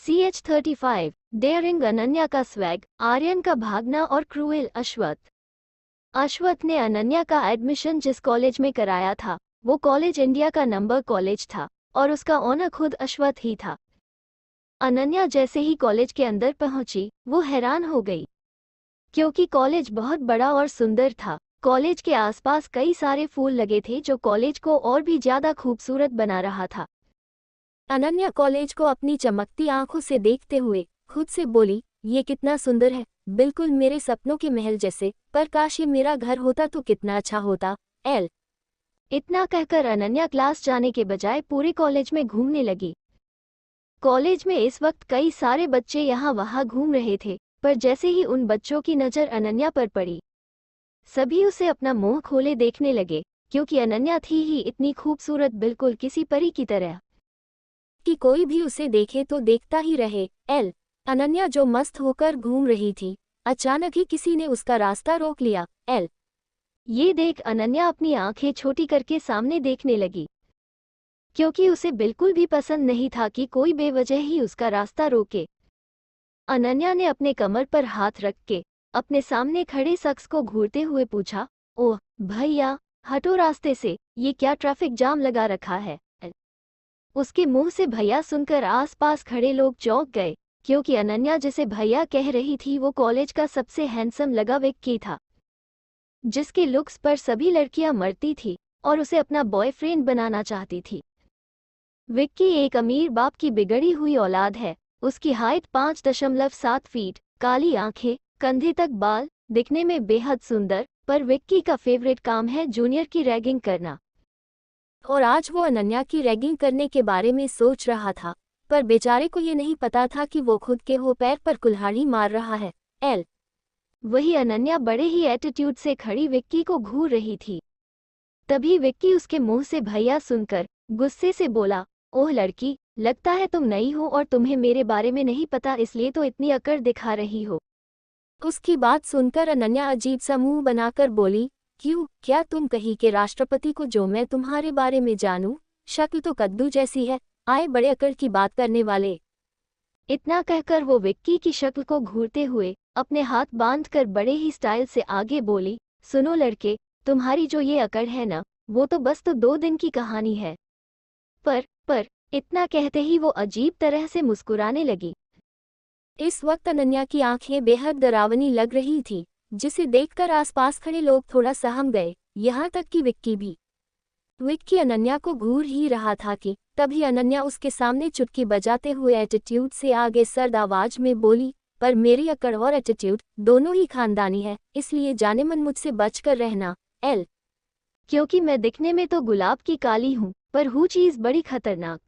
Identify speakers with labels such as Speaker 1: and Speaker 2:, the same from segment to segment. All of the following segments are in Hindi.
Speaker 1: CH35 डेयरिंग अनन्या का स्वैग, आर्यन का भागना और क्रूएल अश्वथ। अश्वथ ने अनन्या का एडमिशन जिस कॉलेज में कराया था वो कॉलेज इंडिया का नंबर कॉलेज था और उसका ओनर खुद अश्वथ ही था। अनन्या जैसे ही कॉलेज के अंदर पहुंची वो हैरान हो गई क्योंकि कॉलेज बहुत बड़ा और सुंदर था। कॉलेज के आसपास कई सारे फूल लगे थे जो कॉलेज को और भी ज्यादा खूबसूरत बना रहा था।
Speaker 2: अनन्या कॉलेज को अपनी चमकती आंखों से देखते हुए खुद से बोली, ये कितना सुंदर है, बिल्कुल मेरे सपनों के महल जैसे, पर काश ये मेरा घर होता तो कितना अच्छा होता। एल
Speaker 1: इतना कहकर अनन्या क्लास जाने के बजाय पूरे कॉलेज में घूमने लगी। कॉलेज में इस वक्त कई सारे बच्चे यहाँ वहाँ घूम रहे थे, पर जैसे ही उन बच्चों की नज़र अनन्या पर पड़ी सभी उसे अपना मुंह खोले देखने लगे क्योंकि अनन्या थी ही इतनी खूबसूरत, बिल्कुल किसी परी की तरह
Speaker 2: कि कोई भी उसे देखे तो देखता ही रहे। एल अनन्या जो मस्त होकर घूम रही थी, अचानक ही किसी ने उसका रास्ता रोक लिया। एल
Speaker 1: ये देख अनन्या अपनी आंखें छोटी करके सामने देखने लगी क्योंकि उसे बिल्कुल भी पसंद नहीं था कि कोई बेवजह ही उसका रास्ता रोके। अनन्या ने अपने कमर पर हाथ रख के अपने सामने खड़े शख्स को घूरते हुए पूछा, ओह भैया, हटो रास्ते से, ये क्या ट्रैफिक जाम लगा रखा है। उसके मुंह से भैया सुनकर आसपास खड़े लोग चौंक गए क्योंकि अनन्या जिसे भैया कह रही थी वो कॉलेज का सबसे हैंडसम लगा व्यक्ति था जिसके लुक्स पर सभी लड़कियां मरती थी और उसे अपना बॉयफ्रेंड बनाना चाहती थी। विक्की एक अमीर बाप की बिगड़ी हुई औलाद है। उसकी हाइट 5.7 फीट, काली आंखें, कंधे तक बाल, दिखने में बेहद सुंदर, पर विक्की का फेवरेट काम है जूनियर की रैगिंग करना।
Speaker 2: और आज वो अनन्या की रैगिंग करने के बारे में सोच रहा था, पर बेचारे को ये नहीं पता था कि वो खुद के हो पैर पर कुल्हाड़ी मार रहा है। एल
Speaker 1: वही अनन्या बड़े ही एटीट्यूड से खड़ी विक्की को घूर रही थी। तभी विक्की उसके मुंह से भैया सुनकर गुस्से से बोला, ओह लड़की, लगता है तुम नई हो और तुम्हें मेरे बारे में नहीं पता, इसलिए तो इतनी अकड़ दिखा रही हो।
Speaker 2: उसकी बात सुनकर अनन्या अजीब सा मुंह बनाकर बोली, क्यों, क्या तुम कहीं के राष्ट्रपति को जो मैं तुम्हारे बारे में जानूं? शक्ल तो कद्दू जैसी है, आए बड़े अकड़ की बात करने वाले।
Speaker 1: इतना कहकर वो विक्की की शक्ल को घूरते हुए अपने हाथ बांधकर बड़े ही स्टाइल से आगे बोली, सुनो लड़के, तुम्हारी जो ये अकड़ है ना, वो तो बस तो 2 दिन की कहानी है। पर इतना कहते ही वो अजीब तरह से मुस्कुराने लगी।
Speaker 2: इस वक्त अनन्या की आंखें बेहद डरावनी लग रही थी, जिसे देखकर आसपास खड़े लोग थोड़ा सहम गए, यहाँ तक कि विक्की भी। विक्की अनन्या को घूर ही रहा था कि तभी अनन्या उसके सामने चुटकी बजाते हुए एटीट्यूड से आगे सर्द आवाज में बोली, पर मेरी अकड़ और एटीट्यूड दोनों ही खानदानी है, इसलिए जाने मन मुझसे बचकर रहना। एल
Speaker 1: क्योंकि मैं दिखने में तो गुलाब की काली हूँ, पर हूँ चीज बड़ी खतरनाक।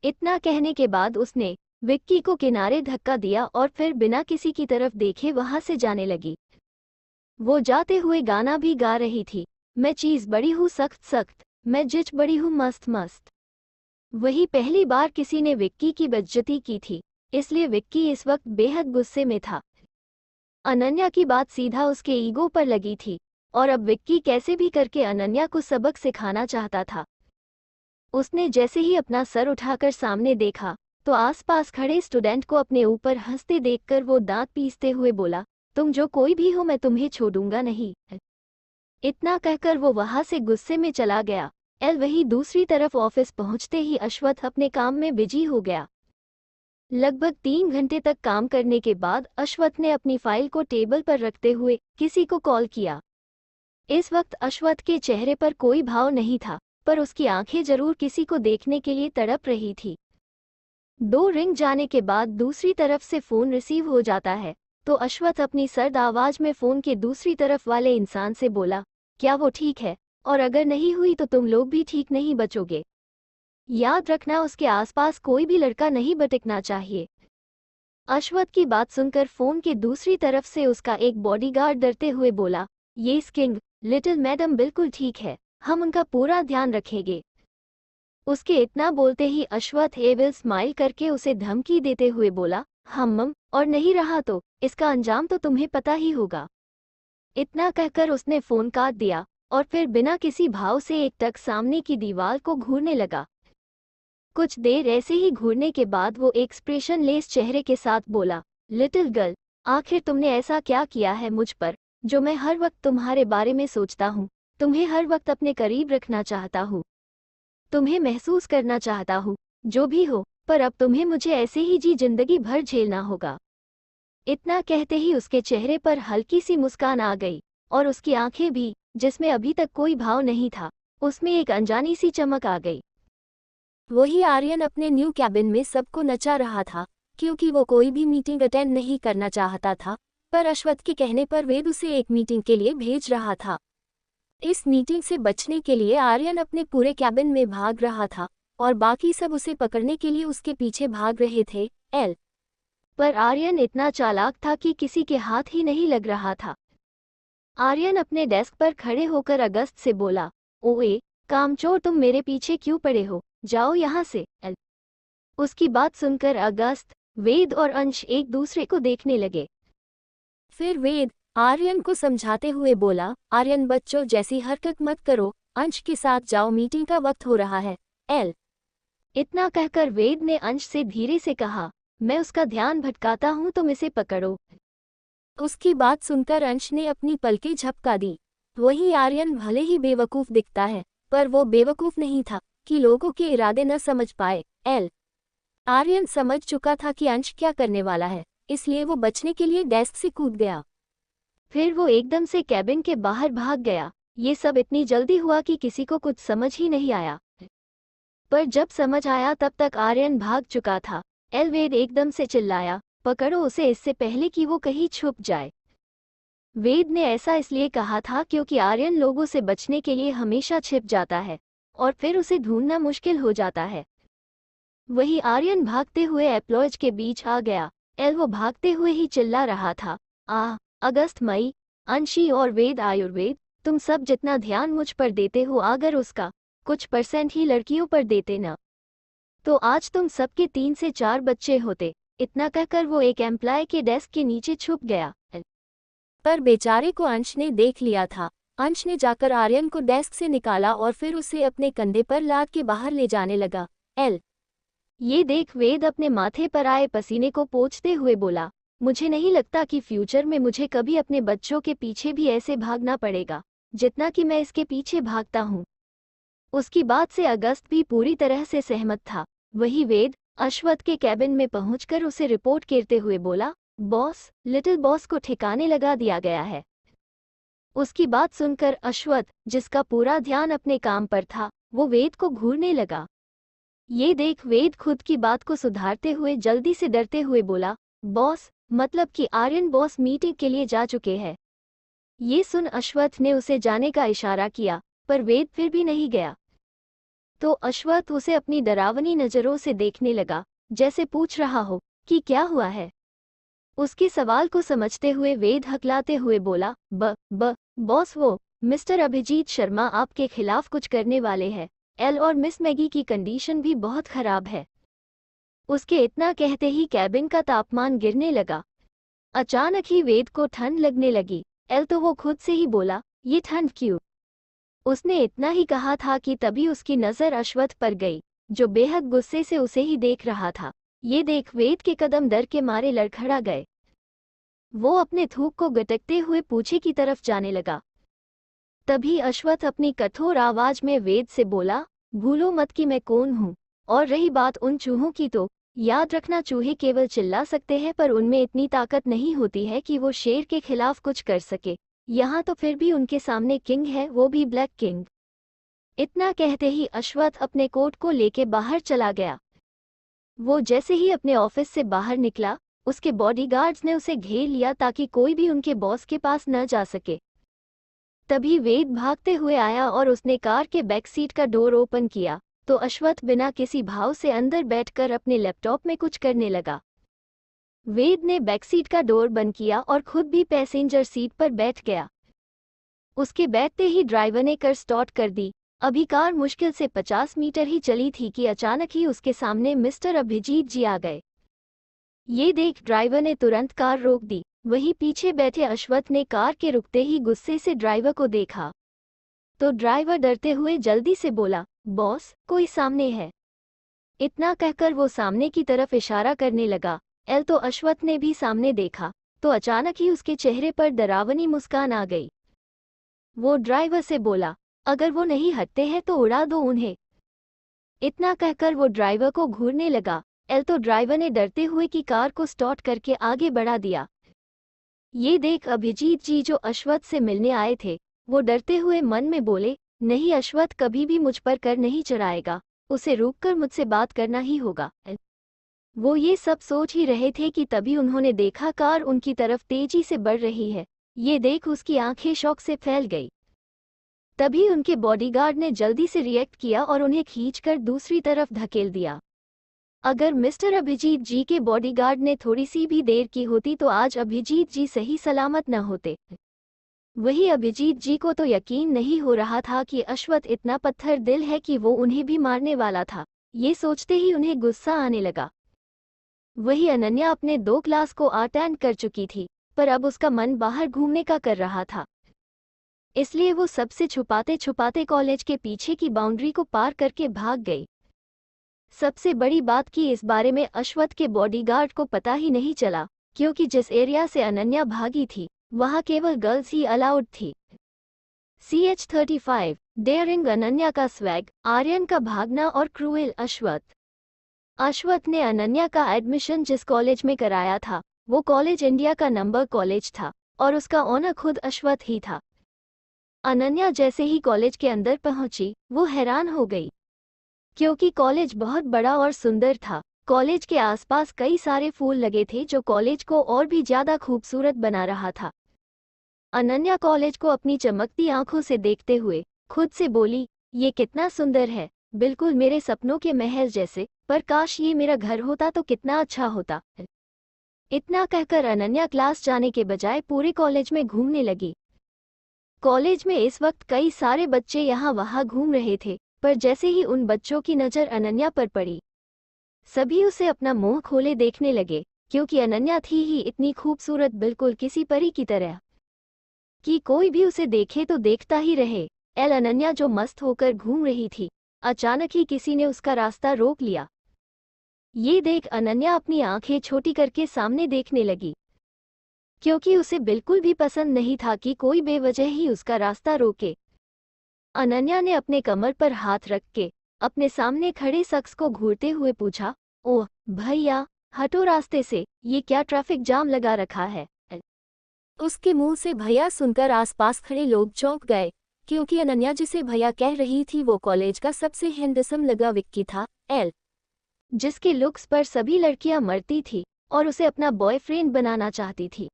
Speaker 1: इतना कहने के बाद उसने विक्की को किनारे धक्का दिया और फिर बिना किसी की तरफ देखे वहां से जाने लगी। वो जाते हुए गाना भी गा रही थी, मैं चीज बड़ी हूँ सख्त सख्त, मैं जिच बड़ी हूँ मस्त मस्त। वही पहली बार किसी ने विक्की की बेइज्जती की थी, इसलिए विक्की इस वक्त बेहद गुस्से में था। अनन्या की बात सीधा उसके ईगो पर लगी थी और अब विक्की कैसे भी करके अनन्या को सबक सिखाना चाहता था। उसने जैसे ही अपना सर उठाकर सामने देखा तो आसपास खड़े स्टूडेंट को अपने ऊपर हंसते देखकर वो दांत पीसते हुए बोला, तुम जो कोई भी हो मैं तुम्हें छोड़ूंगा नहीं। इतना कहकर वो वहां से गुस्से में चला गया। वही दूसरी तरफ ऑफिस पहुंचते ही अश्वथ अपने काम में बिजी हो गया। लगभग 3 घंटे तक काम करने के बाद अश्वथ ने अपनी फाइल को टेबल पर रखते हुए किसी को कॉल किया। इस वक्त अश्वथ के चेहरे पर कोई भाव नहीं था, पर उसकी आंखें जरूर किसी को देखने के लिए तड़प रही थी। 2 रिंग जाने के बाद दूसरी तरफ से फोन रिसीव हो जाता है तो अश्वथ अपनी सर्द आवाज में फोन के दूसरी तरफ वाले इंसान से बोला, क्या वो ठीक है? और अगर नहीं हुई तो तुम लोग भी ठीक नहीं बचोगे। याद रखना उसके आसपास कोई भी लड़का नहीं भटकना चाहिए। अश्वथ की बात सुनकर फोन के दूसरी तरफ से उसका एक बॉडीगार्ड डरते हुए बोला, ये किंग, लिटिल मैडम बिल्कुल ठीक है, हम उनका पूरा ध्यान रखेंगे। उसके इतना बोलते ही अश्वथ एविल स्माइल करके उसे धमकी देते हुए बोला, और नहीं रहा तो इसका अंजाम तो तुम्हें पता ही होगा। इतना कहकर उसने फोन काट दिया और फिर बिना किसी भाव से एकटक सामने की दीवार को घूरने लगा। कुछ देर ऐसे ही घूरने के बाद वो एक्सप्रेशन लेस चेहरे के साथ बोला, लिटिल गर्ल, आखिर तुमने ऐसा क्या किया है मुझ पर, जो मैं हर वक्त तुम्हारे बारे में सोचता हूँ, तुम्हें हर वक्त अपने करीब रखना चाहता हूँ, तुम्हें महसूस करना चाहता हूँ, जो भी हो, पर अब तुम्हें मुझे ऐसे ही जिंदगी भर झेलना होगा। इतना कहते ही उसके चेहरे पर हल्की सी मुस्कान आ गई और उसकी आंखें भी, जिसमें अभी तक कोई भाव नहीं था, उसमें एक अनजानी सी चमक आ गई।
Speaker 2: वही आर्यन अपने न्यू कैबिन में सबको नचा रहा था, क्योंकि वो कोई भी मीटिंग अटेंड नहीं करना चाहता था, पर अश्वथ के कहने पर वेद उसे एक मीटिंग के लिए भेज रहा था। इस मीटिंग से बचने के लिए आर्यन अपने पूरे कैबिन में भाग रहा था और बाकी सब उसे पकड़ने के लिए उसके पीछे भाग रहे थे।
Speaker 1: पर आर्यन इतना चालाक था कि किसी के हाथ ही नहीं लग रहा था। आर्यन अपने डेस्क पर खड़े होकर अगस्त से बोला, ओए कामचोर, तुम मेरे पीछे क्यों पड़े हो, जाओ यहाँ से। उसकी बात सुनकर अगस्त, वेद और अंश एक दूसरे को देखने लगे।
Speaker 2: फिर वेद आर्यन को समझाते हुए बोला, आर्यन बच्चों जैसी हरकत मत करो, अंश के साथ जाओ, मीटिंग का वक्त हो रहा है।
Speaker 1: इतना कहकर वेद ने अंश से धीरे से कहा, मैं उसका ध्यान भटकाता हूँ, तुम इसे पकड़ो।
Speaker 2: उसकी बात सुनकर अंश ने अपनी पलकें झपका दी। वही आर्यन भले ही बेवकूफ दिखता है, पर वो बेवकूफ नहीं था कि लोगों के इरादे न समझ पाए। आर्यन समझ चुका था कि अंश क्या करने वाला है, इसलिए वो बचने के लिए डेस्क से कूद गया।
Speaker 1: फिर वो एकदम से कैबिन के बाहर भाग गया। ये सब इतनी जल्दी हुआ कि किसी को कुछ समझ ही नहीं आया, पर जब समझ आया तब तक आर्यन भाग चुका था। वेद एकदम से चिल्लाया, पकड़ो उसे, इससे पहले कि वो कहीं छुप जाए। वेद ने ऐसा इसलिए कहा था क्योंकि आर्यन लोगों से बचने के लिए हमेशा छिप जाता है और फिर उसे ढूंढना मुश्किल हो जाता है। वही आर्यन भागते हुए एम्प्लॉयज के बीच आ गया। वो भागते हुए ही चिल्ला रहा था, अगस्त, मई, अंशी और वेद, आयुर्वेद, तुम सब जितना ध्यान मुझ पर देते हो, अगर उसका कुछ % ही लड़कियों पर देते ना, तो आज तुम सबके 3 से 4 बच्चे होते। इतना कहकर वो एक एम्प्लॉय के डेस्क के नीचे छुप गया।
Speaker 2: पर बेचारे को अंश ने देख लिया था। अंश ने जाकर आर्यन को डेस्क से निकाला और फिर उसे अपने कंधे पर लाद के बाहर ले जाने लगा।
Speaker 1: ये देख वेद अपने माथे पर आए पसीने को पोंछते हुए बोला, मुझे नहीं लगता कि फ्यूचर में मुझे कभी अपने बच्चों के पीछे भी ऐसे भागना पड़ेगा जितना कि मैं इसके पीछे भागता हूँ। उसकी बात से अगस्त भी पूरी तरह से सहमत था। वही वेद अश्वथ के कैबिन में पहुंचकर उसे रिपोर्ट करते हुए बोला, बॉस, लिटिल बॉस को ठिकाने लगा दिया गया है। उसकी बात सुनकर अश्वथ, जिसका पूरा ध्यान अपने काम पर था, वो वेद को घूरने लगा। ये देख वेद खुद की बात को सुधारते हुए जल्दी से डरते हुए बोला, बॉस, मतलब कि आर्यन बॉस मीटिंग के लिए जा चुके हैं। ये सुन अश्वथ ने उसे जाने का इशारा किया, पर वेद फिर भी नहीं गया। तो अश्वथ उसे अपनी डरावनी नज़रों से देखने लगा, जैसे पूछ रहा हो कि क्या हुआ है। उसके सवाल को समझते हुए वेद हकलाते हुए बोला, बॉस, वो मिस्टर अभिजीत शर्मा आपके खिलाफ कुछ करने वाले हैं। और मिस मैगी की कंडीशन भी बहुत खराब है। उसके इतना कहते ही कैबिन का तापमान गिरने लगा। अचानक ही वेद को ठंड लगने लगी। तो वो खुद से ही बोला, ये ठंड क्यों? उसने इतना ही कहा था कि तभी उसकी नज़र अश्वथ पर गई, जो बेहद गुस्से से उसे ही देख रहा था। ये देख वेद के कदम डर के मारे लड़खड़ा गए। वो अपने थूक को गटकते हुए पूछे की तरफ जाने लगा। तभी अश्वथ अपनी कठोर आवाज में वेद से बोला, भूलो मत कि मैं कौन हूँ। और रही बात उन चूहों की, तो याद रखना, चूहे केवल चिल्ला सकते हैं, पर उनमें इतनी ताकत नहीं होती है कि वो शेर के खिलाफ कुछ कर सके। यहाँ तो फिर भी उनके सामने किंग है, वो भी ब्लैक किंग। इतना कहते ही अश्वथ अपने कोट को लेके बाहर चला गया। वो जैसे ही अपने ऑफिस से बाहर निकला, उसके बॉडीगार्ड्स ने उसे घेर लिया ताकि कोई भी उनके बॉस के पास न जा सके। तभी वेद भागते हुए आया और उसने कार के बैक सीट का डोर ओपन किया, तो अश्वथ बिना किसी भाव से अंदर बैठकर अपने लैपटॉप में कुछ करने लगा। वेद ने बैक सीट का डोर बंद किया और खुद भी पैसेंजर सीट पर बैठ गया। उसके बैठते ही ड्राइवर ने कार स्टार्ट कर दी। अभी कार मुश्किल से 50 मीटर ही चली थी कि अचानक ही उसके सामने मिस्टर अभिजीत जी आ गए। ये देख ड्राइवर ने तुरंत कार रोक दी। वहीं पीछे बैठे अश्वथ ने कार के रुकते ही गुस्से से ड्राइवर को देखा, तो ड्राइवर डरते हुए जल्दी से बोला, बॉस, कोई सामने है। इतना कहकर वो सामने की तरफ इशारा करने लगा। एल तो अश्वथ ने भी सामने देखा तो अचानक ही उसके चेहरे पर डरावनी मुस्कान आ गई। वो ड्राइवर से बोला, अगर वो नहीं हटते हैं तो उड़ा दो उन्हें। इतना कहकर वो ड्राइवर को घूरने लगा। एल तो ड्राइवर ने डरते हुए की कार को स्टार्ट करके आगे बढ़ा दिया। ये देख अभिजीत जी जो अश्वथ से मिलने आए थे वो डरते हुए मन में बोले, नहीं अश्वथ कभी भी मुझ पर कर नहीं चढ़ाएगा, उसे रोककर मुझसे बात करना ही होगा। वो ये सब सोच ही रहे थे कि तभी उन्होंने देखा कार उनकी तरफ तेजी से बढ़ रही है। ये देख उसकी आंखें शौक से फैल गई। तभी उनके बॉडीगार्ड ने जल्दी से रिएक्ट किया और उन्हें खींचकर दूसरी तरफ धकेल दिया। अगर मिस्टर अभिजीत जी के बॉडीगार्ड ने थोड़ी सी भी देर की होती तो आज अभिजीत जी सही सलामत न होते। वही अभिजीत जी को तो यकीन नहीं हो रहा था कि अश्वथ इतना पत्थर दिल है कि वो उन्हें भी मारने वाला था। ये सोचते ही उन्हें गुस्सा आने लगा। वही अनन्या अपने 2 क्लास को अटेंड कर चुकी थी, पर अब उसका मन बाहर घूमने का कर रहा था। इसलिए वो सबसे छुपाते छुपाते कॉलेज के पीछे की बाउंड्री को पार करके भाग गई। सबसे बड़ी बात कि इस बारे में अश्वथ के बॉडीगार्ड को पता ही नहीं चला, क्योंकि जिस एरिया से अनन्या भागी थी वहां केवल गर्ल्स ही अलाउड थी। CH-35 डेयरिंग अनन्या का स्वैग, आर्यन का भागना और क्रूएल अश्वथ। अश्वथ ने अनन्या का एडमिशन जिस कॉलेज में कराया था वो कॉलेज इंडिया का नंबर कॉलेज था और उसका ओनर खुद अश्वथ ही था। अनन्या जैसे ही कॉलेज के अंदर पहुंची वो हैरान हो गई, क्योंकि कॉलेज बहुत बड़ा और सुंदर था। कॉलेज के आसपास कई सारे फूल लगे थे जो कॉलेज को और भी ज्यादा खूबसूरत बना रहा था। अनन्या कॉलेज को अपनी चमकती आंखों से देखते हुए खुद से बोली, ये कितना सुंदर है, बिल्कुल मेरे सपनों के महल जैसे, पर काश ये मेरा घर होता तो कितना अच्छा होता। इतना कहकर अनन्या क्लास जाने के बजाय पूरे कॉलेज में घूमने लगी। कॉलेज में इस वक्त कई सारे बच्चे यहाँ वहाँ घूम रहे थे, पर जैसे ही उन बच्चों की नज़र अनन्या पर पड़ी सभी उसे अपना मुंह खोले देखने लगे, क्योंकि अनन्या थी ही इतनी खूबसूरत, बिल्कुल किसी परी की तरह कि कोई भी उसे देखे तो देखता ही रहे। एल अनन्या जो मस्त होकर घूम रही थी, अचानक ही किसी ने उसका रास्ता रोक लिया। ये देख अनन्या अपनी आंखें छोटी करके सामने देखने लगी, क्योंकि उसे बिल्कुल भी पसंद नहीं था कि कोई बेवजह ही उसका रास्ता रोके। अनन्या ने अपने कमर पर हाथ रख के अपने सामने खड़े शख्स को घूरते हुए पूछा, ओह भैया हटो रास्ते से, ये क्या ट्रैफिक जाम लगा रखा है।
Speaker 2: उसके मुंह से भैया सुनकर आसपास खड़े लोग चौंक गए, क्योंकि अनन्या जिसे भैया कह रही थी वो कॉलेज का सबसे हैंडसम लगा विक्की था, एल,
Speaker 1: जिसके लुक्स पर सभी लड़कियां मरती थी और उसे अपना बॉयफ्रेंड बनाना चाहती थी।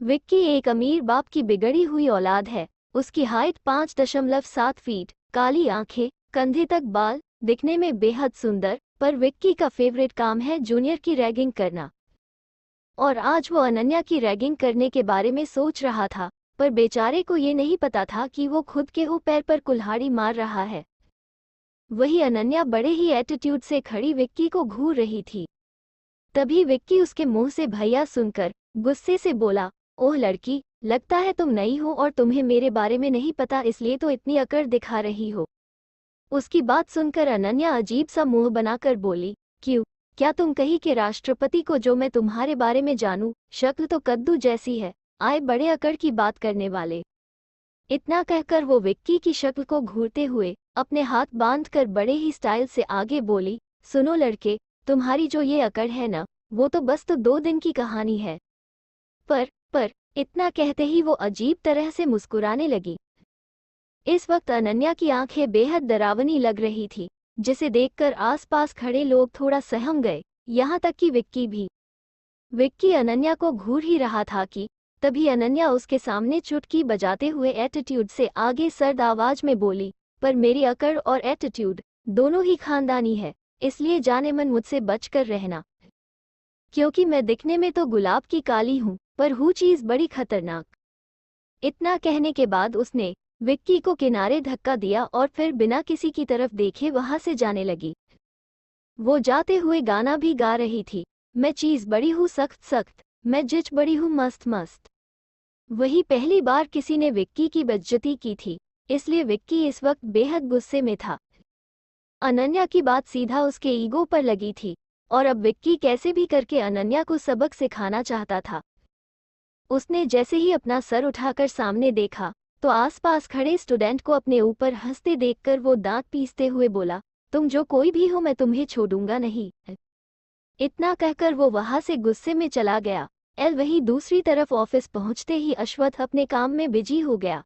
Speaker 1: विक्की एक अमीर बाप की बिगड़ी हुई औलाद है। उसकी हाइट 5.7 फीट, काली आंखें, कंधे तक बाल, दिखने में बेहद सुंदर। पर विक्की का फेवरेट काम है जूनियर की रैगिंग करना, और आज वो अनन्या की रैगिंग करने के बारे में सोच रहा था, पर बेचारे को ये नहीं पता था कि वो खुद के ही पैर पर कुल्हाड़ी मार रहा है। वही अनन्या बड़े ही एटीट्यूड से खड़ी विक्की को घूर रही थी। तभी विक्की उसके मुंह से भैया सुनकर गुस्से से बोला, ओह लड़की, लगता है तुम नई हो और तुम्हें मेरे बारे में नहीं पता, इसलिए तो इतनी अकड़ दिखा रही हो। उसकी बात सुनकर अनन्या अजीब सा मुंह बनाकर बोली, क्यों, क्या तुम कहीं के राष्ट्रपति को जो मैं तुम्हारे बारे में जानूं? शक्ल तो कद्दू जैसी है, आए बड़े अकड़ की बात करने वाले। इतना कहकर वो विक्की की शक्ल को घूरते हुए अपने हाथ बांधकर बड़े ही स्टाइल से आगे बोली, सुनो लड़के, तुम्हारी जो ये अकड़ है ना, वो तो बस तो 2 दिन की कहानी है। पर इतना कहते ही वो अजीब तरह से मुस्कुराने लगी। इस वक्त अनन्या की आंखें बेहद डरावनी लग रही थी, जिसे देखकर आसपास खड़े लोग थोड़ा सहम गए, यहाँ तक कि विक्की भी। विक्की अनन्या को घूर ही रहा था कि तभी अनन्या उसके सामने चुटकी बजाते हुए एटीट्यूड से आगे सर्द आवाज में बोली, पर मेरी अकड़ और एटीट्यूड दोनों ही खानदानी है, इसलिए जाने मन मुझसे बच कर रहना, क्योंकि मैं दिखने में तो गुलाब की काली हूँ, पर हूँ चीज बड़ी खतरनाक। इतना कहने के बाद उसने विक्की को किनारे धक्का दिया और फिर बिना किसी की तरफ देखे वहां से जाने लगी। वो जाते हुए गाना भी गा रही थी, मैं चीज बड़ी हूँ सख्त सख्त, मैं जिच बड़ी हूँ मस्त मस्त। वही पहली बार किसी ने विक्की की बेइज्जती की थी, इसलिए विक्की इस वक्त बेहद गुस्से में था। अनन्या की बात सीधा उसके ईगो पर लगी थी और अब विक्की कैसे भी करके अनन्या को सबक सिखाना चाहता था। उसने जैसे ही अपना सर उठाकर सामने देखा तो आसपास खड़े स्टूडेंट को अपने ऊपर हंसते देखकर वो दांत पीसते हुए बोला, तुम जो कोई भी हो मैं तुम्हें छोड़ूंगा नहीं। इतना कहकर वो वहां से गुस्से में चला गया। वहीं दूसरी तरफ ऑफिस पहुंचते ही अश्वथ अपने काम में बिजी हो गया।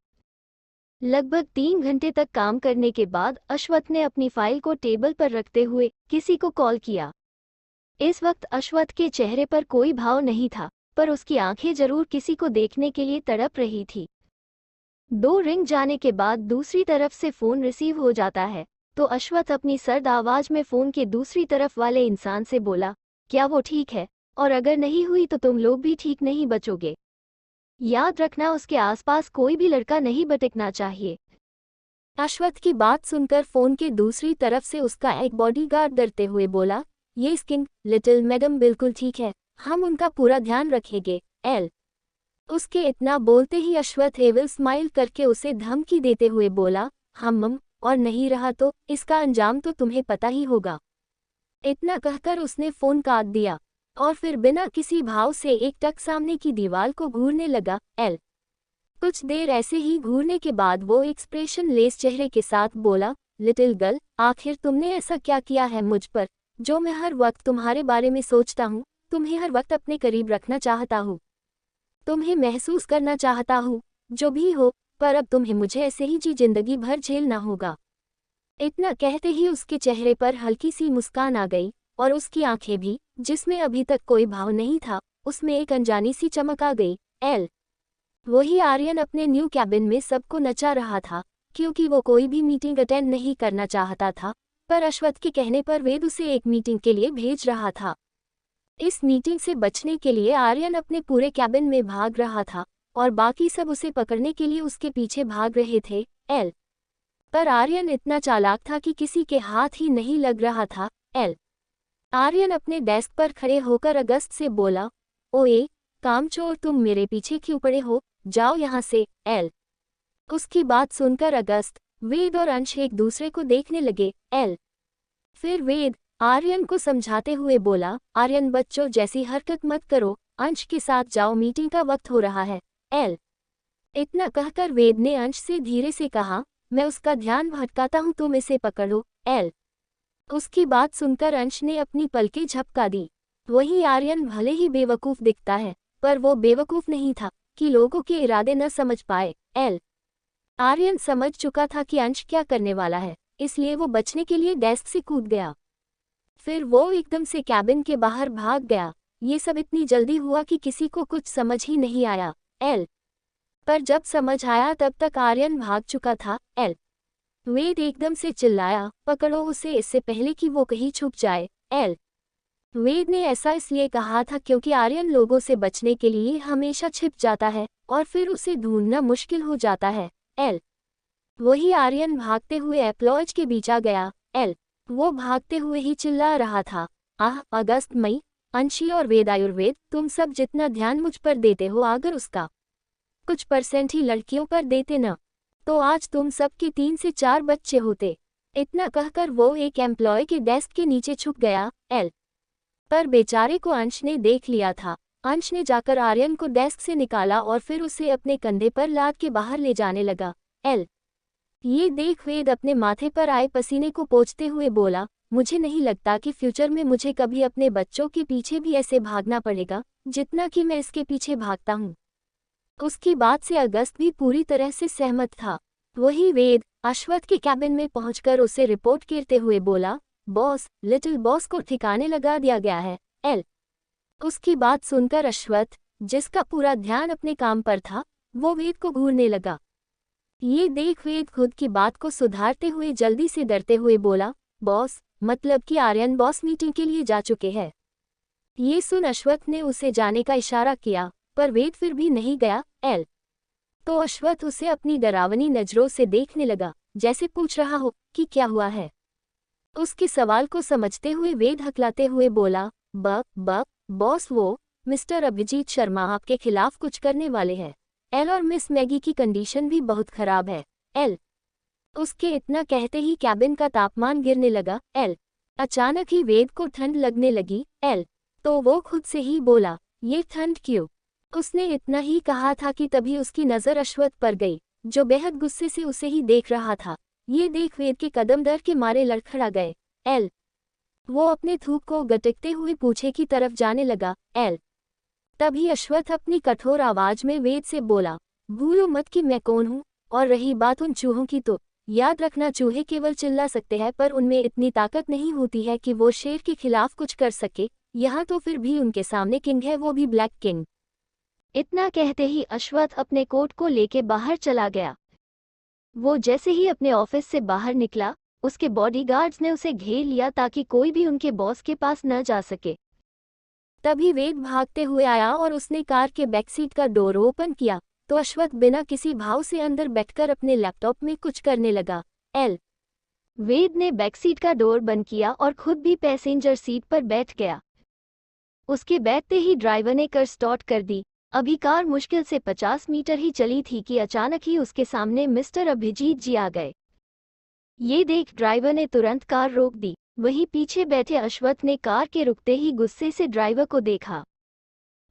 Speaker 1: लगभग 3 घंटे तक काम करने के बाद अश्वथ ने अपनी फाइल को टेबल पर रखते हुए किसी को कॉल किया। इस वक्त अश्वथ के चेहरे पर कोई भाव नहीं था, पर उसकी आंखें जरूर किसी को देखने के लिए तड़प रही थी। 2 रिंग जाने के बाद दूसरी तरफ से फोन रिसीव हो जाता है तो अश्वथ अपनी सर्द आवाज में फोन के दूसरी तरफ वाले इंसान से बोला, क्या वो ठीक है? और अगर नहीं हुई तो तुम लोग भी ठीक नहीं बचोगे। याद रखना उसके आसपास कोई भी लड़का नहीं भटकना चाहिए।
Speaker 2: अश्वथ की बात सुनकर फोन के दूसरी तरफ से उसका एक बॉडीगार्ड डरते हुए बोला, ये किंग लिटिल मैडम बिल्कुल ठीक है, हम उनका पूरा ध्यान रखेंगे। उसके इतना बोलते ही अश्वथ एविल स्माइल करके उसे धमकी देते हुए बोला, हम और नहीं रहा तो इसका अंजाम तो तुम्हें पता ही होगा। इतना कहकर उसने फोन काट दिया और फिर बिना किसी भाव से एकटक सामने की दीवार को घूरने लगा। कुछ देर ऐसे ही घूरने के बाद वो एक्सप्रेशन लेस चेहरे के साथ बोला, लिटिल गर्ल, आखिर तुमने ऐसा क्या किया है मुझ पर, जो मैं हर वक्त तुम्हारे बारे में सोचता हूँ, तुम्हें हर वक्त अपने करीब रखना चाहता हूँ, तुम्हें महसूस करना चाहता हूँ, जो भी हो, पर अब तुम्हें मुझे ऐसे ही जिंदगी भर झेलना होगा। इतना कहते ही उसके चेहरे पर हल्की सी मुस्कान आ गई और उसकी आंखें भी, जिसमें अभी तक कोई भाव नहीं था, उसमें एक अनजानी सी चमक आ गई। वही आर्यन अपने न्यू कैबिन में सबको नचा रहा था, क्योंकि वो कोई भी मीटिंग अटेंड नहीं करना चाहता था, पर अश्वथ के कहने पर वेद उसे एक मीटिंग के लिए भेज रहा था। इस मीटिंग से बचने के लिए आर्यन अपने पूरे कैबिन में भाग रहा था और बाकी सब उसे पकड़ने के लिए उसके पीछे भाग रहे थे। पर आर्यन इतना चालाक था कि किसी के हाथ ही नहीं लग रहा था। आर्यन अपने डेस्क पर खड़े होकर अगस्त से बोला, ओए कामचोर, तुम मेरे पीछे क्यों पड़े हो, जाओ यहाँ से। उसकी बात सुनकर अगस्त, वेद और अंश एक दूसरे को देखने लगे। फिर वेद आर्यन को समझाते हुए बोला, आर्यन बच्चों जैसी हरकत मत करो, अंश के साथ जाओ, मीटिंग का वक्त हो रहा है। इतना कहकर वेद ने अंश से धीरे से कहा, मैं उसका ध्यान भटकाता हूँ, तुम इसे पकड़ो। उसकी बात सुनकर अंश ने अपनी पलकें झपका दी। वही आर्यन भले ही बेवकूफ दिखता है, पर वो बेवकूफ नहीं था कि लोगों के इरादे न समझ पाए। आर्यन समझ चुका था कि अंश क्या करने वाला है, इसलिए वो बचने के लिए डेस्क से कूद गया। फिर वो एकदम से कैबिन के बाहर भाग गया। ये सब इतनी जल्दी हुआ कि किसी को कुछ समझ ही नहीं आया। पर जब समझ आया तब तक आर्यन भाग चुका था। वेद एकदम से चिल्लाया, पकड़ो उसे, इससे पहले कि वो कहीं छुप जाए। वेद ने ऐसा इसलिए कहा था क्योंकि आर्यन लोगों से बचने के लिए हमेशा छिप जाता है और फिर उसे ढूंढना मुश्किल हो जाता है। वही आर्यन भागते हुए एप्लॉयज के बीच आ गया। वो भागते हुए ही चिल्ला रहा था, आह अगस्त, मई, अंशी और वेद, आयुर्वेद, तुम सब जितना ध्यान मुझ पर देते हो, अगर उसका कुछ % ही लड़कियों पर देते न, तो आज तुम सब के 3 से 4 बच्चे होते। इतना कहकर वो एक एम्प्लॉय के डेस्क के नीचे छुप गया। पर बेचारे को अंश ने देख लिया था। अंश ने जाकर आर्यन को डेस्क से निकाला और फिर उसे अपने कंधे पर लाद के बाहर ले जाने लगा। ये देख वेद अपने माथे पर आए पसीने को पोंछते हुए बोला, मुझे नहीं लगता कि फ्यूचर में मुझे कभी अपने बच्चों के पीछे भी ऐसे भागना पड़ेगा जितना कि मैं इसके पीछे भागता हूँ। उसकी बात से अगस्त भी पूरी तरह से सहमत था। वही वेद अश्वथ के कैबिन में पहुंचकर उसे रिपोर्ट करते हुए बोला, बॉस, लिटिल बॉस को ठिकाने लगा दिया गया है। उसकी बात सुनकर अश्वथ, जिसका पूरा ध्यान अपने काम पर था, वो वेद को घूरने लगा। ये देख वेद खुद की बात को सुधारते हुए जल्दी से डरते हुए बोला, बॉस, मतलब कि आर्यन बॉस मीटिंग के लिए जा चुके हैं। ये सुन अश्वथ ने उसे जाने का इशारा किया, पर वेद फिर भी नहीं गया। तो अश्वथ उसे अपनी डरावनी नजरों से देखने लगा, जैसे पूछ रहा हो कि क्या हुआ है। उसके सवाल को समझते हुए वेद हकलाते हुए बोला, बॉस, वो मिस्टर अभिजीत शर्मा आपके खिलाफ कुछ करने वाले हैं। और मिस मैगी की कंडीशन भी बहुत खराब है। उसके इतना कहते ही कैबिन का तापमान गिरने लगा। अचानक ही वेद को ठंड लगने लगी। तो वो खुद से ही बोला, ये ठंड क्यों? उसने इतना ही कहा था कि तभी उसकी नज़र अश्वत्थ पर गई, जो बेहद गुस्से से उसे ही देख रहा था। ये देख वेद के कदम डर के मारे लड़खड़ा गए। वो अपने थूक को गटकते हुए पूछे की तरफ जाने लगा। तभी अश्वत्थ अपनी कठोर आवाज में वेद से बोला, भूलो मत कि मैं कौन हूँ। और रही बात उन चूहों की, तो याद रखना, चूहे केवल चिल्ला सकते हैं पर उनमें इतनी ताकत नहीं होती है कि वो शेर के खिलाफ कुछ कर सके। यहाँ तो फिर भी उनके सामने किंग है, वो भी ब्लैक किंग।
Speaker 1: इतना कहते ही अश्वत्थ अपने कोट को लेके बाहर चला गया। वो जैसे ही अपने ऑफिस से बाहर निकला, उसके बॉडीगार्ड्स ने उसे घेर लिया ताकि कोई भी उनके बॉस के पास न जा सके।
Speaker 2: तभी वेद भागते हुए आया और उसने कार के बैकसीट का डोर ओपन किया, तो अश्वत्थ बिना किसी भाव से अंदर बैठकर अपने लैपटॉप में कुछ करने लगा।
Speaker 1: वेद ने बैकसीट का डोर बंद किया और खुद भी पैसेंजर सीट पर बैठ गया। उसके बैठते ही ड्राइवर ने कार स्टार्ट कर दी। अभी कार मुश्किल से 50 मीटर ही चली थी कि अचानक ही उसके सामने मिस्टर अभिजीत जी आ गए। ये देख ड्राइवर ने तुरंत कार रोक दी। वहीं पीछे बैठे अश्वत्थ ने कार के रुकते ही गुस्से से ड्राइवर को देखा,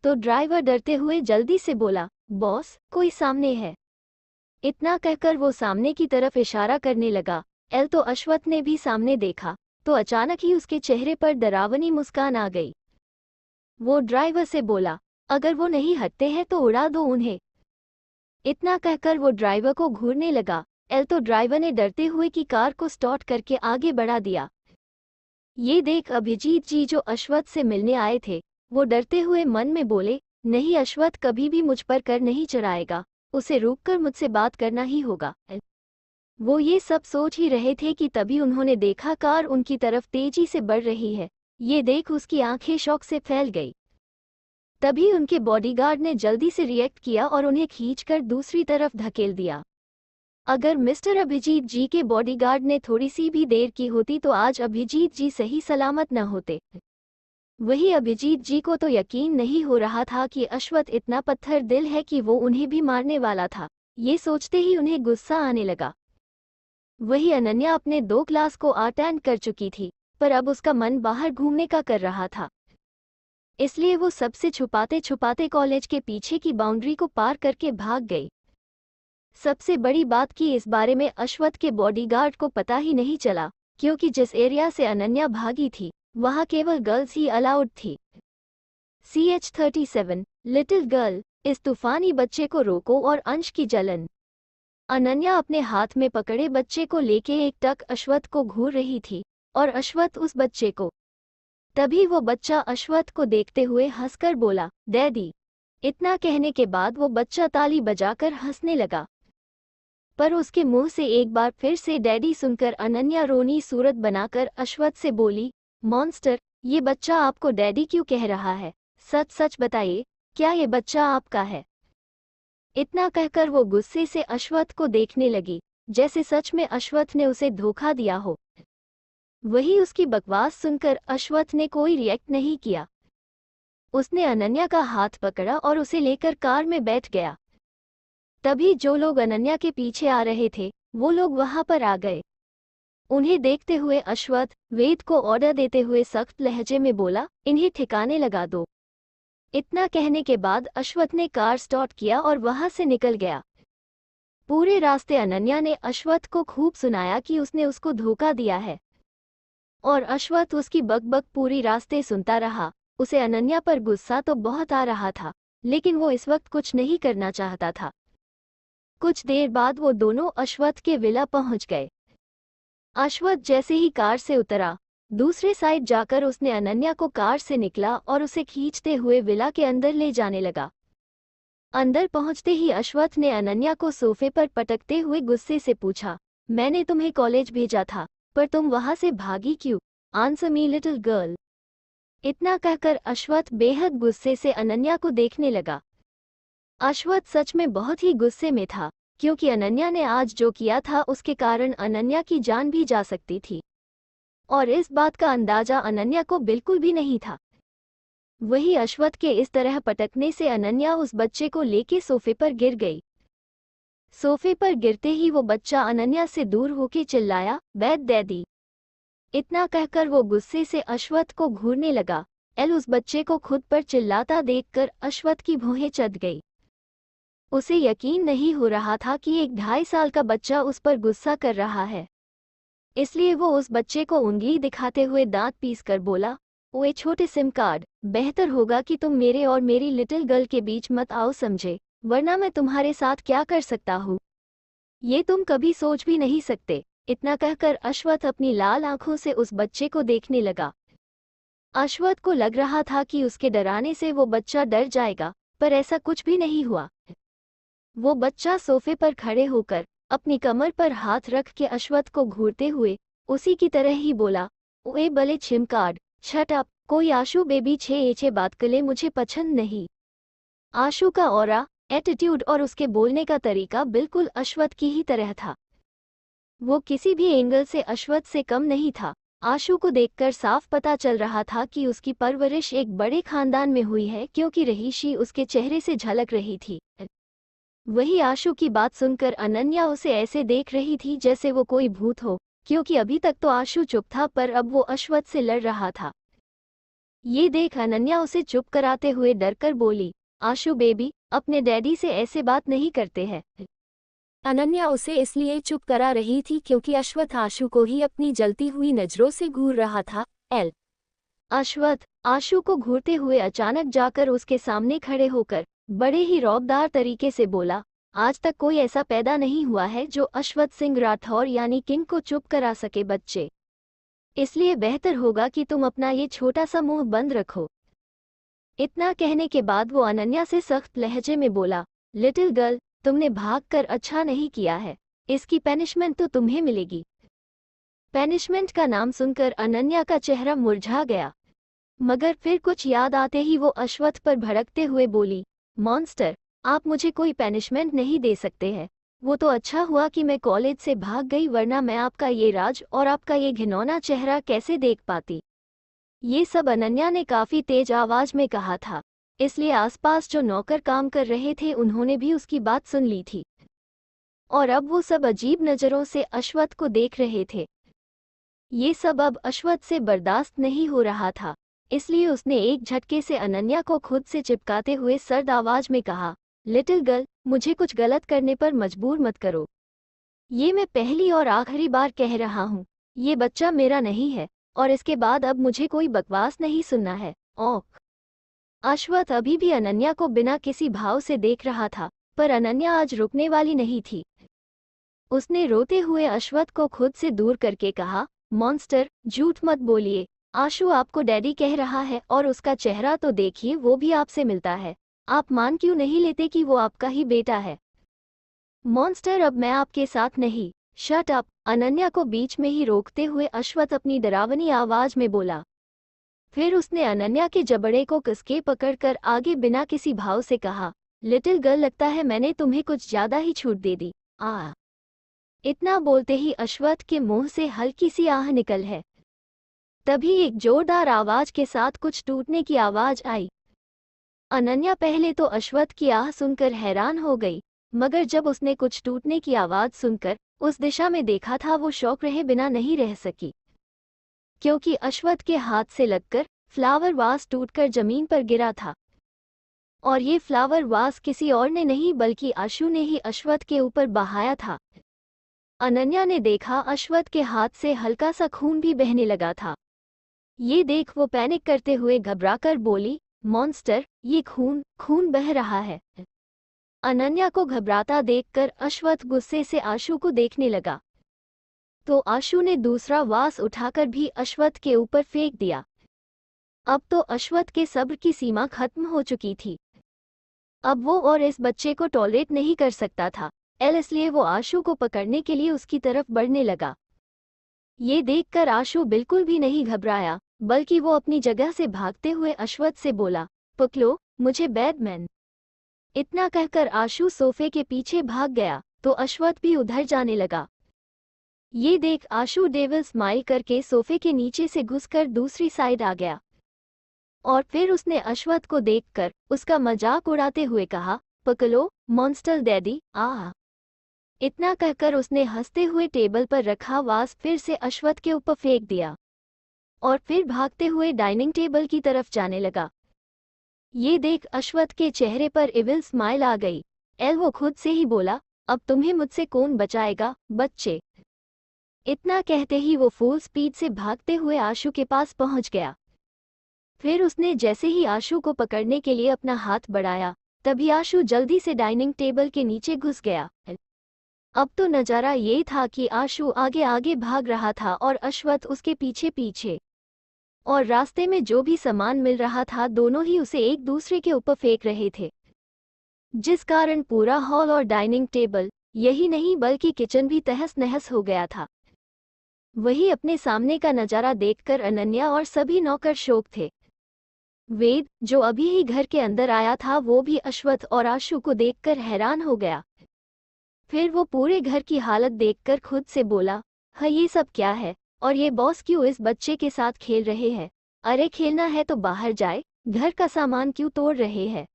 Speaker 1: तो ड्राइवर डरते हुए जल्दी से बोला, बॉस, कोई सामने है। इतना कहकर वो सामने की तरफ इशारा करने लगा। तो अश्वत्थ ने भी सामने देखा, तो अचानक ही उसके चेहरे पर डरावनी मुस्कान आ गई। वो ड्राइवर से बोला, अगर वो नहीं हटते हैं तो उड़ा दो उन्हें। इतना कहकर वो ड्राइवर को घूरने लगा। तो ड्राइवर ने डरते हुए की कार को स्टार्ट करके आगे बढ़ा दिया। ये देख अभिजीत जी, जो अश्वत्थ से मिलने आए थे, वो डरते हुए मन में बोले, नहीं, अश्वत्थ कभी भी मुझ पर कर नहीं चढ़ाएगा, उसे रोककर मुझसे बात करना ही होगा। वो ये सब सोच ही रहे थे कि तभी उन्होंने देखा कार उनकी तरफ तेजी से बढ़ रही है। ये देख उसकी आंखें शौक से फैल गई। तभी उनके बॉडीगार्ड ने जल्दी से रिएक्ट किया और उन्हें खींचकर दूसरी तरफ धकेल दिया। अगर मिस्टर अभिजीत जी के बॉडीगार्ड ने थोड़ी सी भी देर की होती तो आज अभिजीत जी सही सलामत न होते। वही अभिजीत जी को तो यकीन नहीं हो रहा था कि अश्वत्थ इतना पत्थर दिल है कि वो उन्हें भी मारने वाला था। ये सोचते ही उन्हें गुस्सा आने लगा। वही अनन्या अपने 2 क्लास को अटेंड कर चुकी थी, पर अब उसका मन बाहर घूमने का कर रहा था। इसलिए वो सबसे छुपाते छुपाते कॉलेज के पीछे की बाउंड्री को पार करके भाग गई। सबसे बड़ी बात कि इस बारे में अश्वत्थ के बॉडीगार्ड को पता ही नहीं चला, क्योंकि जिस एरिया से अनन्या भागी थी वहां केवल गर्ल्स ही अलाउड थी। CH-37 लिटिल गर्ल, इस तूफानी बच्चे को रोको और अंश की जलन। अनन्या अपने हाथ में पकड़े बच्चे को लेके एक टक अश्वत्थ को घूर रही थी और अश्वत्थ उस बच्चे को। तभी वो बच्चा अश्वत्थ को देखते हुए हंसकर बोला, डैडी। इतना कहने के बाद वो बच्चा ताली बजाकर हंसने लगा, पर उसके मुंह से एक बार फिर से डैडी सुनकर अनन्या रोनी सूरत बनाकर अश्वत्थ से बोली, मॉन्स्टर, ये बच्चा आपको डैडी क्यों कह रहा है? सच सच बताइए, क्या ये बच्चा आपका है? इतना कहकर वो गुस्से से अश्वत्थ को देखने लगी, जैसे सच में अश्वत्थ ने उसे धोखा दिया हो। वही उसकी बकवास सुनकर अश्वत्थ ने कोई रिएक्ट नहीं किया। उसने अनन्या का हाथ पकड़ा और उसे लेकर कार में बैठ गया। तभी जो लोग अनन्या के पीछे आ रहे थे वो लोग वहां पर आ गए। उन्हें देखते हुए अश्वत्थ वेद को ऑर्डर देते हुए सख्त लहजे में बोला, इन्हें ठिकाने लगा दो। इतना कहने के बाद अश्वत्थ ने कार स्टार्ट किया और वहां से निकल गया। पूरे रास्ते अनन्या ने अश्वत्थ को खूब सुनाया कि उसने उसको धोखा दिया है, और अश्वत्थ उसकी बकबक पूरी रास्ते सुनता रहा। उसे अनन्या पर गुस्सा तो बहुत आ रहा था, लेकिन वो इस वक्त कुछ नहीं करना चाहता था। कुछ देर बाद वो दोनों अश्वत्थ के विला पहुंच गए। अश्वत्थ जैसे ही कार से उतरा, दूसरे साइड जाकर उसने अनन्या को कार से निकला और उसे खींचते हुए विला के अंदर ले जाने लगा। अंदर पहुंचते ही अश्वत्थ ने अनन्या को सोफे पर पटकते हुए गुस्से से पूछा, मैंने तुम्हें कॉलेज भेजा था, पर तुम वहां से भागी क्यों? Answer me little girl. इतना कहकर अश्वत्थ बेहद गुस्से से अनन्या को देखने लगा। अश्वत्थ सच में बहुत ही गुस्से में था, क्योंकि अनन्या ने आज जो किया था उसके कारण अनन्या की जान भी जा सकती थी, और इस बात का अंदाजा अनन्या को बिल्कुल भी नहीं था। वही अश्वत्थ के इस तरह पटकने से अनन्या उस बच्चे को लेके सोफे पर गिर गई। सोफे पर गिरते ही वो बच्चा अनन्या से दूर होके चिल्लाया, बैद डैडी। इतना कहकर वो गुस्से से अश्वत्थ को घूरने लगा। एल उस बच्चे को खुद पर चिल्लाता देखकर अश्वत्थ की भौहें चढ़ गई। उसे यकीन नहीं हो रहा था कि एक 2.5 साल का बच्चा उस पर गुस्सा कर रहा है। इसलिए वो उस बच्चे को उंगली दिखाते हुए दांत पीसकर बोला, ओए छोटे सिम कार्ड, बेहतर होगा कि तुम मेरे और मेरी लिटिल गर्ल के बीच मत आओ समझे, वरना मैं तुम्हारे साथ क्या कर सकता हूँ ये तुम कभी सोच भी नहीं सकते। इतना कहकर अश्वत्थ अपनी लाल आंखों से उस बच्चे को देखने लगा। अश्वत्थ को लग रहा था कि उसके डराने से वो बच्चा डर जाएगा, पर ऐसा कुछ भी नहीं हुआ। वो बच्चा सोफे पर खड़े होकर अपनी कमर पर हाथ रख के अश्वत्थ को घूरते हुए उसी की तरह ही बोला, ओए बले छिमकार्ड, शट अप, कोई आशु बेबी छे बात कले मुझे पसंद नहीं। आशु का ऑरा, एटीट्यूड और उसके बोलने का तरीका बिल्कुल अश्वत्थ की ही तरह था। वो किसी भी एंगल से अश्वत्थ से कम नहीं था। आशु को देखकर साफ पता चल रहा था कि उसकी परवरिश एक बड़े खानदान में हुई है, क्योंकि रहीशी उसके चेहरे से झलक रही थी। वही आशु की बात सुनकर अनन्या उसे ऐसे देख रही थी जैसे वो कोई भूत हो, क्योंकि अभी तक तो आशु चुप था पर अब वो अश्वत्थ से लड़ रहा था। ये देख अनन्या उसे चुप कराते हुए डरकर बोली, आशु बेबी, अपने डैडी से ऐसे बात नहीं करते हैं।
Speaker 2: अनन्या उसे इसलिए चुप करा रही थी क्योंकि अश्वत्थ आशु को ही अपनी जलती हुई नजरों से घूर रहा था। एल
Speaker 1: अश्वत्थ आशु को घूरते हुए अचानक जाकर उसके सामने खड़े होकर बड़े ही रौबदार तरीके से बोला, आज तक कोई ऐसा पैदा नहीं हुआ है जो अश्वत्थ सिंह राठौर यानी किंग को चुप करा सके बच्चे। इसलिए बेहतर होगा कि तुम अपना ये छोटा सा मुंह बंद रखो। इतना कहने के बाद वो अनन्या से सख्त लहजे में बोला, लिटिल गर्ल, तुमने भागकर अच्छा नहीं किया है, इसकी पेनिशमेंट तो तुम्हें मिलेगी। पेनिशमेंट का नाम सुनकर अनन्या का चेहरा मुरझा गया, मगर फिर कुछ याद आते ही वो अश्वत्थ पर भड़कते हुए बोली, मॉन्स्टर, आप मुझे कोई पेनिशमेंट नहीं दे सकते हैं। वो तो अच्छा हुआ कि मैं कॉलेज से भाग गई, वरना मैं आपका ये राज और आपका ये घिनौना चेहरा कैसे देख पाती। ये सब अनन्या ने काफी तेज आवाज में कहा था, इसलिए आसपास जो नौकर काम कर रहे थे उन्होंने भी उसकी बात सुन ली थी, और अब वो सब अजीब नजरों से अश्वत्थ को देख रहे थे। ये सब अब अश्वत्थ से बर्दाश्त नहीं हो रहा था, इसलिए उसने एक झटके से अनन्या को खुद से चिपकाते हुए सर्द आवाज में कहा, लिटिल गर्ल, मुझे कुछ गलत करने पर मजबूर मत करो। ये मैं पहली और आखिरी बार कह रहा हूँ, ये बच्चा मेरा नहीं है, और इसके बाद अब मुझे कोई बकवास नहीं सुनना है। ओह। अश्वत्थ अभी भी अनन्या को बिना किसी भाव से देख रहा था, पर अनन्या आज रुकने वाली नहीं थी। उसने रोते हुए अश्वत्थ को खुद से दूर करके कहा, मॉन्स्टर, झूठ मत बोलिए, आशु आपको डैडी कह रहा है और उसका चेहरा तो देखिए, वो भी आपसे मिलता है। आप मान क्यों नहीं लेते कि वो आपका ही बेटा है? मॉन्स्टर, अब मैं आपके साथ नहीं। शट अप, अनन्या को बीच में ही रोकते हुए अश्वत्थ अपनी डरावनी आवाज में बोला। फिर उसने अनन्या के जबड़े को कसके पकड़कर आगे बिना किसी भाव से कहा, लिटिल गर्ल, लगता है मैंने तुम्हें कुछ ज्यादा ही छूट दे दी। आ। इतना बोलते ही अश्वत्थ के मुंह से हल्की सी आह निकल है। तभी एक जोरदार आवाज के साथ कुछ टूटने की आवाज आई। अनन्या पहले तो अश्वत्थ की आह सुनकर हैरान हो गई, मगर जब उसने कुछ टूटने की आवाज सुनकर उस दिशा में देखा था, वो शौक रहे बिना नहीं रह सकी, क्योंकि अश्वत्थ के हाथ से लगकर फ्लावर वास टूटकर जमीन पर गिरा था। और ये फ्लावर वास किसी और ने नहीं बल्कि आशु ने ही अश्वत्थ के ऊपर बहाया था। अनन्या ने देखा अश्वत्थ के हाथ से हल्का सा खून भी बहने लगा था। ये देख वो पैनिक करते हुए घबराकर बोली, मॉन्स्टर, ये खून बह रहा है। अनन्या को घबराता देखकर अश्वत्थ गुस्से से आशु को देखने लगा, तो आशु ने दूसरा वास उठाकर भी अश्वत्थ के ऊपर फेंक दिया। अब तो अश्वत्थ के सब्र की सीमा खत्म हो चुकी थी। अब वो और इस बच्चे को टॉलरेट नहीं कर सकता था, इसलिए वो आशु को पकड़ने के लिए उसकी तरफ बढ़ने लगा। ये देखकर आशु बिल्कुल भी नहीं घबराया, बल्कि वो अपनी जगह से भागते हुए अश्वत्थ से बोला, पकड़ो मुझे बैडमैन। इतना कहकर आशु सोफे के पीछे भाग गया, तो अश्वत्थ भी उधर जाने लगा। ये देख आशु डेविल स्माइल करके सोफे के नीचे से घुसकर दूसरी साइड आ गया, और फिर उसने अश्वत्थ को देखकर उसका मजाक उड़ाते हुए कहा, पकड़ो मॉन्स्टर डैडी, आ। इतना कहकर उसने हंसते हुए टेबल पर रखा वास फिर से अश्वत्थ के ऊपर फेंक दिया और फिर भागते हुए डाइनिंग टेबल की तरफ जाने लगा। ये देख अश्वत्थ के चेहरे पर इविल स्माइल आ गई। वो खुद से ही बोला, अब तुम्हें मुझसे कौन बचाएगा बच्चे। इतना कहते ही वो फुल स्पीड से भागते हुए आशु के पास पहुंच गया। फिर उसने जैसे ही आशु को पकड़ने के लिए अपना हाथ बढ़ाया, तभी आशु जल्दी से डाइनिंग टेबल के नीचे घुस गया। अब तो नजारा ये था कि आशु आगे आगे भाग रहा था और अश्वत्थ उसके पीछे पीछे, और रास्ते में जो भी सामान मिल रहा था दोनों ही उसे एक दूसरे के ऊपर फेंक रहे थे, जिस कारण पूरा हॉल और डाइनिंग टेबल, यही नहीं बल्कि किचन भी तहस नहस हो गया था। वही अपने सामने का नजारा देखकर अनन्या और सभी नौकर शोक थे। वेद, जो अभी ही घर के अंदर आया था, वो भी अश्वत्थ और आशु को देखकर हैरान हो गया। फिर वो पूरे घर की हालत देखकर खुद से बोला, हाँ ये सब क्या है, और ये बॉस क्यों इस बच्चे के साथ खेल रहे हैं। अरे खेलना है तो बाहर जाए, घर का सामान क्यों तोड़ रहे हैं।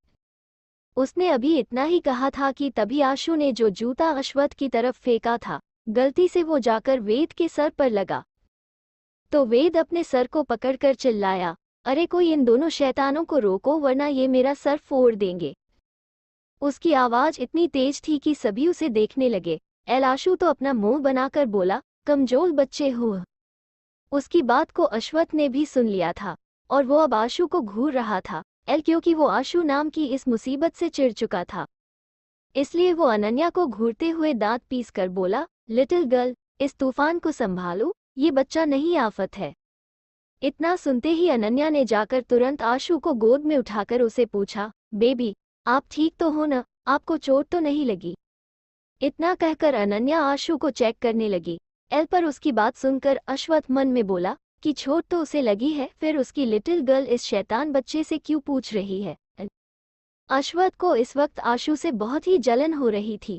Speaker 1: उसने अभी इतना ही कहा था कि तभी आशु ने जो जूता अश्वत्थ की तरफ फेंका था, गलती से वो जाकर वेद के सर पर लगा। तो वेद अपने सर को पकड़कर चिल्लाया, अरे कोई इन दोनों शैतानों को रोको वरना ये मेरा सर फोड़ देंगे। उसकी आवाज इतनी तेज थी कि सभी उसे देखने लगे। आशु तो अपना मुंह बनाकर बोला, कमजोर बच्चे हो। उसकी बात को अश्वत्थ ने भी सुन लिया था और वो अब आशु को घूर रहा था, क्योंकि वो आशु नाम की इस मुसीबत से चिढ़ चुका था। इसलिए वो अनन्या को घूरते हुए दांत पीस कर बोला, लिटिल गर्ल, इस तूफान को संभालो, ये बच्चा नहीं आफत है। इतना सुनते ही अनन्या ने जाकर तुरंत आशु को गोद में उठाकर उसे पूछा, बेबी आप ठीक तो हो न, आपको चोट तो नहीं लगी। इतना कहकर अनन्या आशु को चेक करने लगी। पर उसकी बात सुनकर अश्वत्थ मन में बोला कि चोट तो उसे लगी है, फिर उसकी लिटिल गर्ल इस शैतान बच्चे से क्यों पूछ रही है। अश्वत्थ को इस वक्त आशु से बहुत ही जलन हो रही थी।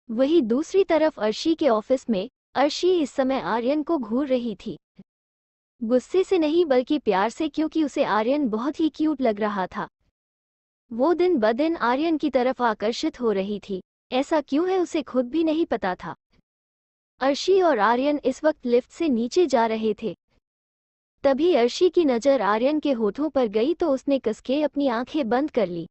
Speaker 1: वहीं दूसरी तरफ अर्शी के ऑफिस में अर्शी इस समय आर्यन को घूर रही थी, गुस्से से नहीं बल्कि प्यार से, क्योंकि उसे आर्यन बहुत ही क्यूट लग रहा था। वो दिन ब दिन आर्यन की तरफ आकर्षित हो रही थी, ऐसा क्यों है उसे खुद भी नहीं पता था। अर्शी और आर्यन इस वक्त लिफ्ट से नीचे जा रहे थे। तभी अर्शी की नज़र आर्यन के होठों पर गई तो उसने कसके अपनी आंखें बंद कर ली।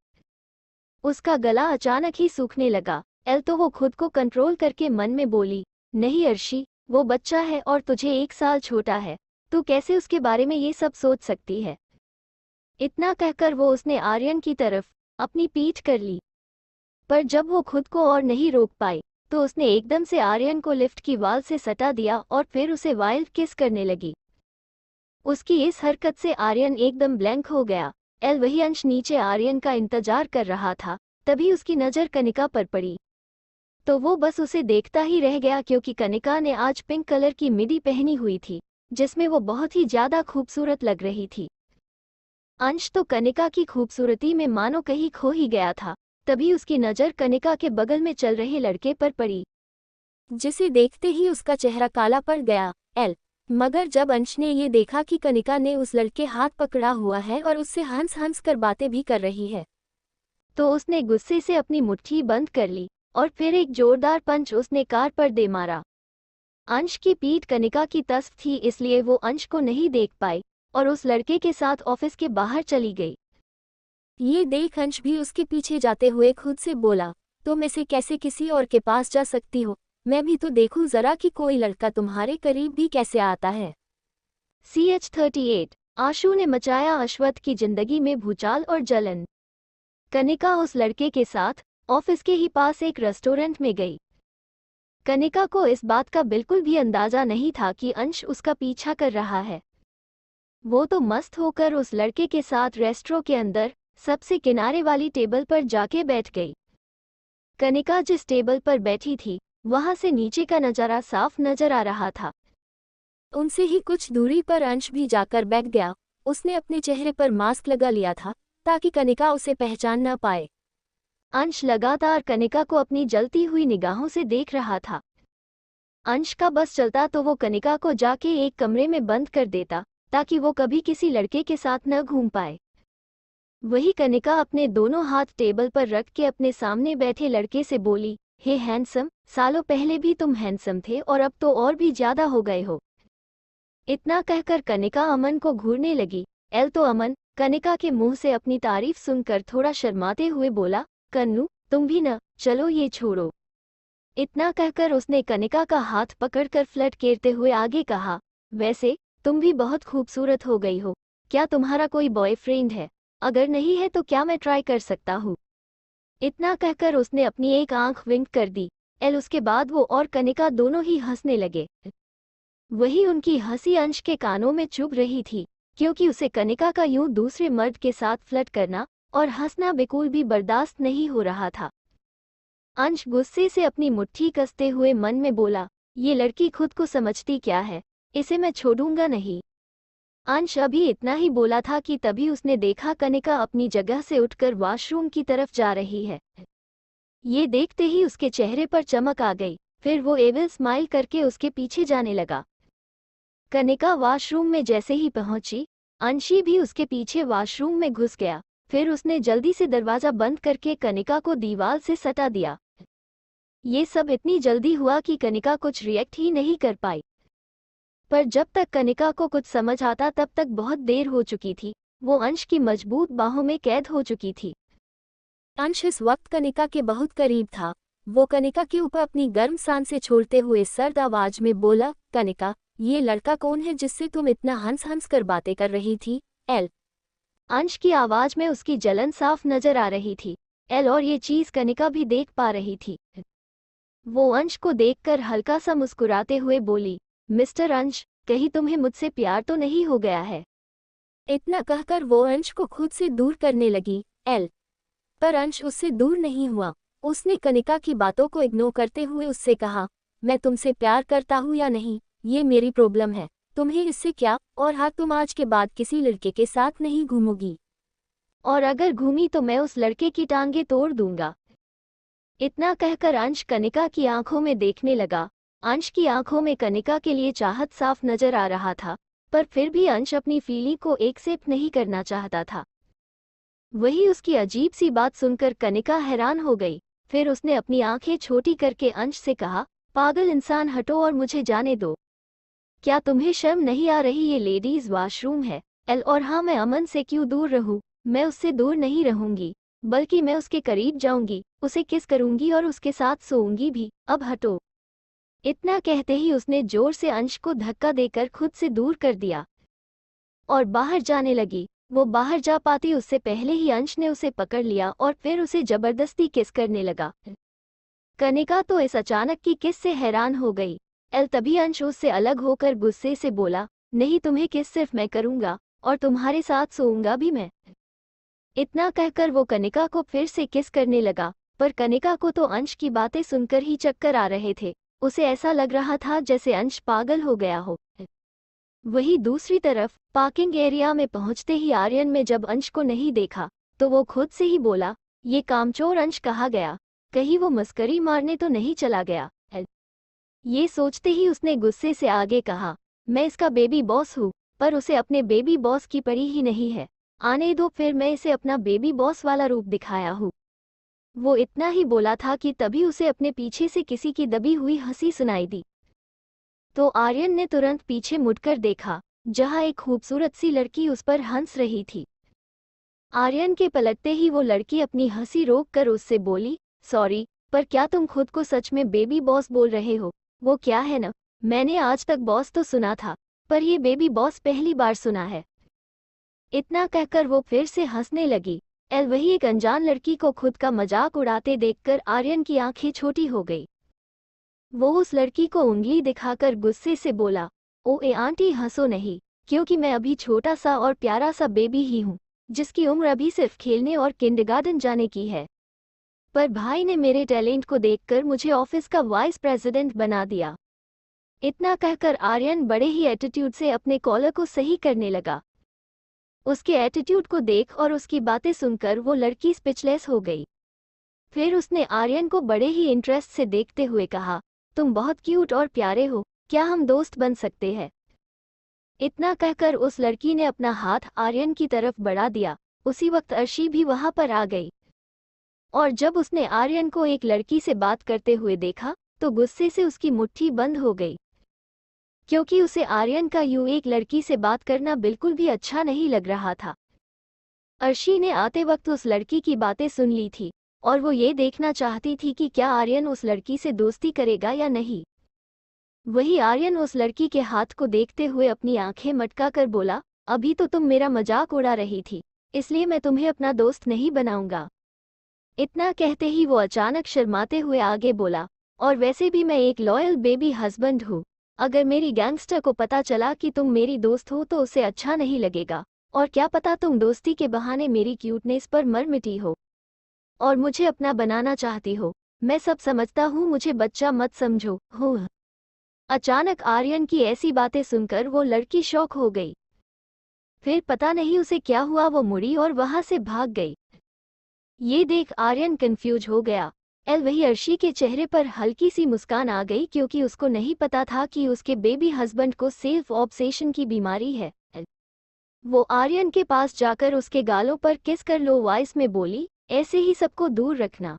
Speaker 1: उसका गला अचानक ही सूखने लगा। तो वो खुद को कंट्रोल करके मन में बोली, नहीं अर्शी, वो बच्चा है और तुझे 1 साल छोटा है, तू कैसे उसके बारे में ये सब सोच सकती है। इतना कहकर वो उसने आर्यन की तरफ अपनी पीठ कर ली, पर जब वो खुद को और नहीं रोक पाई तो उसने एकदम से आर्यन को लिफ्ट की वाल से सटा दिया और फिर उसे वाइल्ड किस करने लगी। उसकी इस हरकत से आर्यन एकदम ब्लैंक हो गया। वही अंश नीचे आर्यन का इंतजार कर रहा था, तभी उसकी नज़र कनिका पर पड़ी तो वो बस उसे देखता ही रह गया, क्योंकि कनिका ने आज पिंक कलर की मिडी पहनी हुई थी जिसमें वो बहुत ही ज्यादा खूबसूरत लग रही थी। अंश तो कनिका की खूबसूरती में मानो कहीं खो ही गया था। तभी उसकी नज़र कनिका के बगल में चल रहे लड़के पर पड़ी,
Speaker 2: जिसे देखते ही उसका चेहरा काला पड़ गया। मगर जब अंश ने ये देखा कि कनिका ने उस लड़के हाथ पकड़ा हुआ है और उससे हंस हंस कर बातें भी कर रही है,
Speaker 1: तो उसने गुस्से से अपनी मुट्ठी बंद कर ली और फिर एक जोरदार पंच उसने कार पर दे मारा। अंश की पीठ कनिका की तस्फ थी, इसलिए वो अंश को नहीं देख पाई और उस लड़के के साथ ऑफिस के बाहर चली गई।
Speaker 2: ये देख अंश भी उसके पीछे जाते हुए खुद से बोला, तुम ऐसे कैसे किसी और के पास जा सकती हो, मैं भी तो देखूं जरा कि कोई लड़का तुम्हारे करीब भी कैसे आता है।
Speaker 1: CH38 आशु ने मचाया अश्वत्थ की जिंदगी में भूचाल और जलन। कनिका उस लड़के के साथ ऑफिस के ही पास एक रेस्टोरेंट में गई। कनिका को इस बात का बिल्कुल भी अंदाजा नहीं था कि अंश उसका पीछा कर रहा है। वो तो मस्त होकर उस लड़के के साथ रेस्टोरेंट के अंदर सबसे किनारे वाली टेबल पर जाके बैठ गई। कनिका जिस टेबल पर बैठी थी वहां से नीचे का नजारा साफ नजर आ रहा था।
Speaker 2: उनसे ही कुछ दूरी पर अंश भी जाकर बैठ गया। उसने अपने चेहरे पर मास्क लगा लिया था ताकि कनिका उसे पहचान न पाए।
Speaker 1: अंश लगातार कनिका को अपनी जलती हुई निगाहों से देख रहा था। अंश का बस चलता तो वो कनिका को जाके एक कमरे में बंद कर देता ताकि वो कभी किसी लड़के के साथ न घूम पाए। वही कनिका अपने दोनों हाथ टेबल पर रख के अपने सामने बैठे लड़के से बोली, हे हैंडसम, सालों पहले भी तुम हैंडसम थे और अब तो और भी ज्यादा हो गए हो। इतना कहकर कनिका अमन को घूरने लगी। एल तो अमन कनिका के मुंह से अपनी तारीफ सुनकर थोड़ा शर्माते हुए बोला, कन्नू तुम भी न, चलो ये छोड़ो। इतना कहकर उसने कनिका का हाथ पकड़कर फ्लर्ट करते हुए आगे कहा, वैसे तुम भी बहुत खूबसूरत हो गई हो, क्या तुम्हारा कोई बॉयफ्रेंड है? अगर नहीं है तो क्या मैं ट्राई कर सकता हूँ? इतना कहकर उसने अपनी एक आंख विंक कर दी। एल उसके बाद वो और कनिका दोनों ही हंसने लगे। वही उनकी हंसी अंश के कानों में चुभ रही थी, क्योंकि उसे कनिका का यूं दूसरे मर्द के साथ फ्लर्ट करना और हंसना बिल्कुल भी बर्दाश्त नहीं हो रहा था। अंश गुस्से से अपनी मुट्ठी कसते हुए मन में बोला, ये लड़की खुद को समझती क्या है, इसे मैं छोड़ूंगा नहीं। अंश अभी इतना ही बोला था कि तभी उसने देखा कनिका अपनी जगह से उठकर वॉशरूम की तरफ जा रही है। ये देखते ही उसके चेहरे पर चमक आ गई, फिर वो एविल स्माइल करके उसके पीछे जाने लगा। कनिका वॉशरूम में जैसे ही पहुंची, अंशी भी उसके पीछे वॉशरूम में घुस गया। फिर उसने जल्दी से दरवाजा बंद करके कनिका को दीवार से सटा दिया। ये सब इतनी जल्दी हुआ कि कनिका कुछ रिएक्ट ही नहीं कर पाई। पर जब तक कनिका को कुछ समझ आता तब तक बहुत देर हो चुकी थी। वो अंश की मजबूत बाहों में कैद हो चुकी थी।
Speaker 2: अंश इस वक्त कनिका के बहुत करीब था। वो कनिका के ऊपर अपनी गर्म सांसें छोड़ते हुए सर्द आवाज में बोला, कनिका, ये लड़का कौन है जिससे तुम इतना हंस हंस कर बातें कर रही थी? एल।
Speaker 1: अंश की आवाज में उसकी जलन साफ नजर आ रही थी। एल और ये चीज कनिका भी देख पा रही थी। वो अंश को देखकर हल्का सा मुस्कुराते हुए बोली, मिस्टर अंश, कहीं तुम्हें मुझसे प्यार तो नहीं हो गया है?
Speaker 2: इतना कहकर वो अंश को खुद से दूर करने लगी। एल। पर अंश उससे दूर नहीं हुआ। उसने कनिका की बातों को इग्नोर करते हुए उससे कहा, मैं तुमसे प्यार करता हूँ या नहीं, ये मेरी प्रॉब्लम है, तुम्हें इससे क्या? और हाँ, तुम आज के बाद किसी लड़के के साथ नहीं घूमोगी।
Speaker 1: और अगर घूमी तो मैं उस लड़के की टांगे तोड़ दूंगा। इतना कहकर अंश कनिका की आंखों में देखने लगा। अंश की आंखों में कनिका के लिए चाहत साफ नजर आ रहा था, पर फिर भी अंश अपनी फीलिंग को एक्सेप्ट नहीं करना चाहता था। वही उसकी अजीब सी बात सुनकर कनिका हैरान हो गई। फिर उसने अपनी आंखें छोटी करके अंश से कहा, पागल इंसान, हटो और मुझे जाने दो। क्या तुम्हें शर्म नहीं आ रही? ये लेडीज वॉशरूम है। एल, और हाँ, मैं अमन से क्यों दूर रहूं? मैं उससे दूर नहीं रहूंगी, बल्कि मैं उसके करीब जाऊंगी, उसे किस करूंगी और उसके साथ सोऊंगी भी। अब हटो। इतना कहते ही उसने जोर से अंश को धक्का देकर खुद से दूर कर दिया और बाहर जाने लगी। वो बाहर जा पाती उससे पहले ही अंश ने उसे पकड़ लिया और फिर उसे जबरदस्ती किस करने लगा। कनिका तो इस अचानक की किस से हैरान हो गई। एल, तभी अंश उससे अलग होकर गुस्से से बोला, नहीं, तुम्हें किस सिर्फ मैं करूंगा और तुम्हारे साथ सोऊंगा भी मैं। इतना कहकर वो कनिका को फिर से किस करने लगा, पर कनिका को तो अंश की बातें सुनकर ही चक्कर आ रहे थे। उसे ऐसा लग रहा था जैसे अंश पागल हो गया हो। वहीं दूसरी तरफ पार्किंग एरिया में पहुंचते ही आर्यन में जब अंश को नहीं देखा तो वो खुद से ही बोला, ये कामचोर अंश कहाँ गया? कहीं वो मस्करी मारने तो नहीं चला गया? ये सोचते ही उसने गुस्से से आगे कहा, मैं इसका बेबी बॉस हूँ, पर उसे अपने बेबी बॉस की पड़ी ही नहीं है। आने दो, फिर मैं इसे अपना बेबी बॉस वाला रूप दिखाया हूँ। वो इतना ही बोला था कि तभी उसे अपने पीछे से किसी की दबी हुई हंसी सुनाई दी। तो आर्यन ने तुरंत पीछे मुड़कर देखा, जहां एक खूबसूरत सी लड़की उस पर हंस रही थी। आर्यन के पलटते ही वो लड़की अपनी हंसी रोक कर उससे बोली, सॉरी, पर क्या तुम खुद को सच में बेबी बॉस बोल रहे हो? वो क्या है ना, मैंने आज तक बॉस तो सुना था, पर ये बेबी बॉस पहली बार सुना है। इतना कहकर वो फिर से हंसने लगी। एल, वही एक अनजान लड़की को खुद का मजाक उड़ाते देखकर आर्यन की आंखें छोटी हो गई। वो उस लड़की को उंगली दिखाकर गुस्से से बोला, ओए आंटी, हंसो नहीं, क्योंकि मैं अभी छोटा सा और प्यारा सा बेबी ही हूँ, जिसकी उम्र अभी सिर्फ खेलने और किंडरगार्टन जाने की है। पर भाई ने मेरे टैलेंट को देखकर मुझे ऑफिस का वाइस प्रेसिडेंट बना दिया। इतना कहकर आर्यन बड़े ही एटीट्यूड से अपने कॉलर को सही करने लगा। उसके एटीट्यूड को देख और उसकी बातें सुनकर वो लड़की स्पीचलेस हो गई। फिर उसने आर्यन को बड़े ही इंटरेस्ट से देखते हुए कहा, तुम बहुत क्यूट और प्यारे हो, क्या हम दोस्त बन सकते हैं? इतना कहकर उस लड़की ने अपना हाथ आर्यन की तरफ बढ़ा दिया। उसी वक्त अर्शी भी वहां पर आ गई और जब उसने आर्यन को एक लड़की से बात करते हुए देखा तो गुस्से से उसकी मुट्ठी बंद हो गई, क्योंकि उसे आर्यन का यूं एक लड़की से बात करना बिल्कुल भी अच्छा नहीं लग रहा था। अर्शी ने आते वक्त उस लड़की की बातें सुन ली थी और वो ये देखना चाहती थी कि क्या आर्यन उस लड़की से दोस्ती करेगा या नहीं। वही आर्यन उस लड़की के हाथ को देखते हुए अपनी आंखें मटकाकर बोला, अभी तो तुम मेरा मजाक उड़ा रही थी, इसलिए मैं तुम्हें अपना दोस्त नहीं बनाऊंगा। इतना कहते ही वो अचानक शर्माते हुए आगे बोला, और वैसे भी मैं एक लॉयल बेबी हस्बैंड हूँ। अगर मेरी गैंगस्टर को पता चला कि तुम मेरी दोस्त हो तो उसे अच्छा नहीं लगेगा, और क्या पता तुम दोस्ती के बहाने मेरी क्यूटनेस पर मर मिटी हो और मुझे अपना बनाना चाहती हो। मैं सब समझता हूँ, मुझे बच्चा मत समझो। हो। अचानक आर्यन की ऐसी बातें सुनकर वो लड़की शॉक हो गई। फिर पता नहीं उसे क्या हुआ, वो मुड़ी और वहां से भाग गई। ये देख आर्यन कंफ्यूज हो गया। वही अर्शी के चेहरे पर हल्की सी मुस्कान आ गई, क्योंकि उसको नहीं पता था कि उसके बेबी हस्बैंड को सेल्फ ऑब्सेशन की बीमारी है। वो आर्यन के पास जाकर उसके गालों पर किस कर लो वॉइस में बोली, ऐसे ही सबको दूर रखना।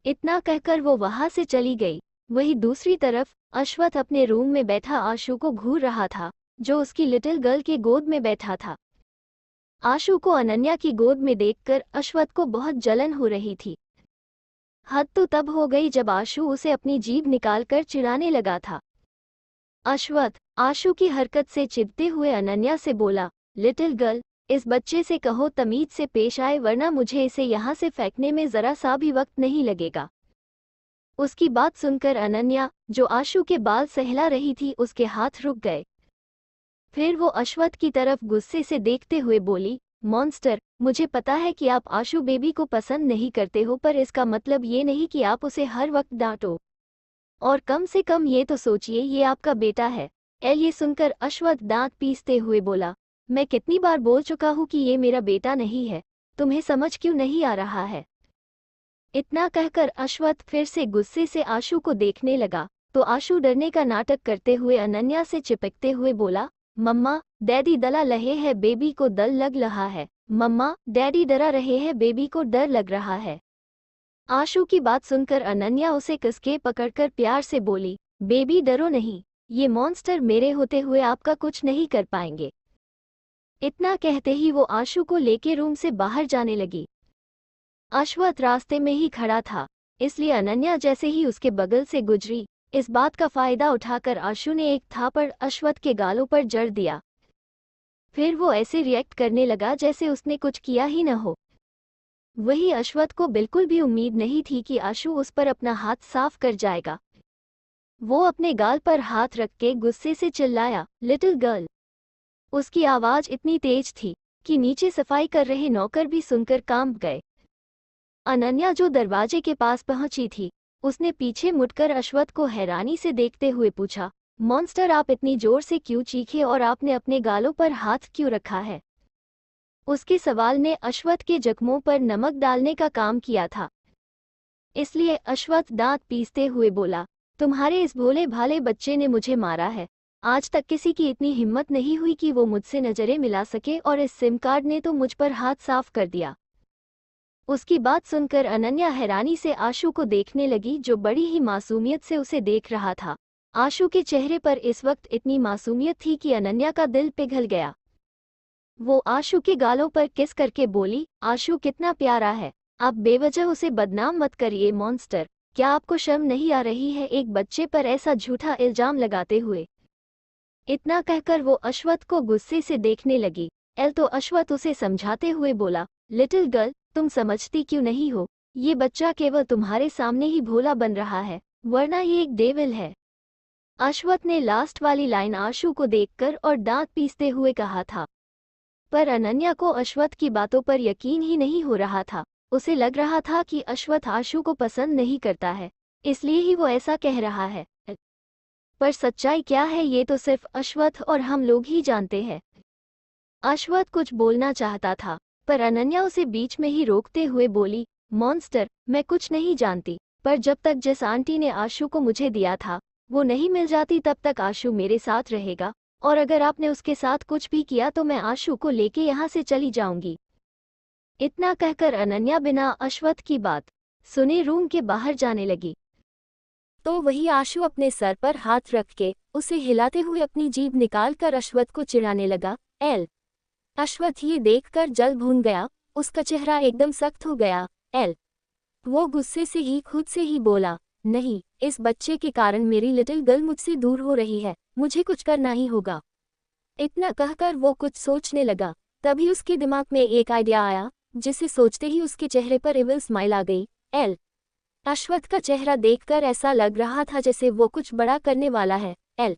Speaker 1: इतना कहकर वो वहां से चली गई। वही दूसरी तरफ अश्वथ अपने रूम में बैठा आशु को घूर रहा था, जो उसकी लिटिल गर्ल के गोद में बैठा था। आशु को अनन्या की गोद में देखकर अश्वथ को बहुत जलन हो रही थी। हद तो तब हो गई जब आशु उसे अपनी जीभ निकालकर चिढ़ाने लगा था। अश्वथ आशु की हरकत से चिढ़ते हुए अनन्या से बोला, लिटिल गर्ल, इस बच्चे से कहो तमीज से पेश आए, वरना मुझे इसे यहाँ से फेंकने में जरा सा भी वक्त नहीं लगेगा। उसकी बात सुनकर अनन्या, जो आशु के बाल सहला रही थी, उसके हाथ रुक गए। फिर वो अश्वथ की तरफ गुस्से से देखते हुए बोली, मॉन्स्टर, मुझे पता है कि आप आशु बेबी को पसंद नहीं करते हो, पर इसका मतलब ये नहीं कि आप उसे हर वक्त डांटो। और कम से कम ये तो सोचिए, ये आपका बेटा है। ये सुनकर अश्वथ दांत पीसते हुए बोला, मैं कितनी बार बोल चुका हूँ कि ये मेरा बेटा नहीं है, तुम्हें समझ क्यों नहीं आ रहा है। इतना कहकर अश्वथ फिर से गुस्से से आशु को देखने लगा, तो आशु डरने का नाटक करते हुए अनन्या से चिपकते हुए बोला, मम्मा डैडी डरा रहे हैं, बेबी को डर लग रहा है। मम्मा डैडी डरा रहे हैं, बेबी को डर लग रहा है। आशु की बात सुनकर अनन्या उसे कसके पकड़कर प्यार से बोली, बेबी डरो नहीं, ये मॉन्स्टर मेरे होते हुए आपका कुछ नहीं कर पाएंगे। इतना कहते ही वो आशु को लेके रूम से बाहर जाने लगी। अश्वथ रास्ते में ही खड़ा था, इसलिए अनन्या जैसे ही उसके बगल से गुजरी, इस बात का फायदा उठाकर आशु ने एक थापड़ अश्वथ के गालों पर जड़ दिया। फिर वो ऐसे रिएक्ट करने लगा जैसे उसने कुछ किया ही न हो। वही अश्वथ को बिल्कुल भी उम्मीद नहीं थी कि आशु उस पर अपना हाथ साफ कर जाएगा। वो अपने गाल पर हाथ रख के गुस्से से चिल्लाया, लिटिल गर्ल। उसकी आवाज इतनी तेज थी कि नीचे सफाई कर रहे नौकर भी सुनकर कांप गए। अनन्या जो दरवाजे के पास पहुंची थी, उसने पीछे मुड़कर अश्वथ को हैरानी से देखते हुए पूछा, मॉन्स्टर, आप इतनी जोर से क्यों चीखे और आपने अपने गालों पर हाथ क्यों रखा है। उसके सवाल ने अश्वथ के जख्मों पर नमक डालने का काम किया था। इसलिए अश्वथ दांत पीसते हुए बोला, तुम्हारे इस भोले भाले बच्चे ने मुझे मारा है। आज तक किसी की इतनी हिम्मत नहीं हुई कि वो मुझसे नजरें मिला सके, और इस सिम कार्ड ने तो मुझ पर हाथ साफ कर दिया। उसकी बात सुनकर अनन्या हैरानी से आशु को देखने लगी, जो बड़ी ही मासूमियत से उसे देख रहा था। आशु के चेहरे पर इस वक्त इतनी मासूमियत थी कि अनन्या का दिल पिघल गया। वो आशु के गालों पर किस करके बोली, आशु कितना प्यारा है, आप बेवजह उसे बदनाम मत करिए मॉन्स्टर। क्या आपको शर्म नहीं आ रही है एक बच्चे पर ऐसा झूठा इल्जाम लगाते हुए। इतना कहकर वो अश्वथ को गुस्से से देखने लगी। तो अश्वथ उसे समझाते हुए बोला, लिटिल गर्ल, तुम समझती क्यों नहीं हो, ये बच्चा केवल तुम्हारे सामने ही भोला बन रहा है, वरना ये एक डेविल है। अश्वथ ने लास्ट वाली लाइन आशु को देखकर और दांत पीसते हुए कहा था, पर अनन्या को अश्वथ की बातों पर यकीन ही नहीं हो रहा था। उसे लग रहा था कि अश्वथ आशु को पसंद नहीं करता है, इसलिए ही वो ऐसा कह रहा है। पर सच्चाई क्या है ये तो सिर्फ अश्वथ और हम लोग ही जानते हैं। अश्वथ कुछ बोलना चाहता था, पर अनन्या उसे बीच में ही रोकते हुए बोली, मॉन्स्टर, मैं कुछ नहीं जानती, पर जब तक जिस आंटी ने आशु को मुझे दिया था वो नहीं मिल जाती तब तक आशु मेरे साथ रहेगा, और अगर आपने उसके साथ कुछ भी किया तो मैं आशु को लेके यहाँ से चली जाऊंगी। इतना कहकर अनन्या बिना अश्वत्थ की बात सुने रूम के बाहर जाने लगी।
Speaker 2: तो वही आशु अपने सर पर हाथ रख के उसे हिलाते हुए अपनी जीभ निकालकर अश्वत्थ को चिढ़ाने लगा। एल अश्वत्थ ये देखकर जल भून गया, उसका चेहरा एकदम सख्त हो गया। एल वो गुस्से से ही खुद से ही बोला, नहीं, इस बच्चे के कारण मेरी लिटिल गर्ल मुझसे दूर हो रही है, मुझे कुछ करना ही होगा। इतना कहकर वो कुछ सोचने लगा। तभी उसके दिमाग में एक आइडिया आया, जिसे सोचते ही उसके चेहरे पर इविल स्माइल आ गई। एल अश्वत्थ का चेहरा देखकर ऐसा लग रहा था जैसे वो कुछ बड़ा करने वाला है। एल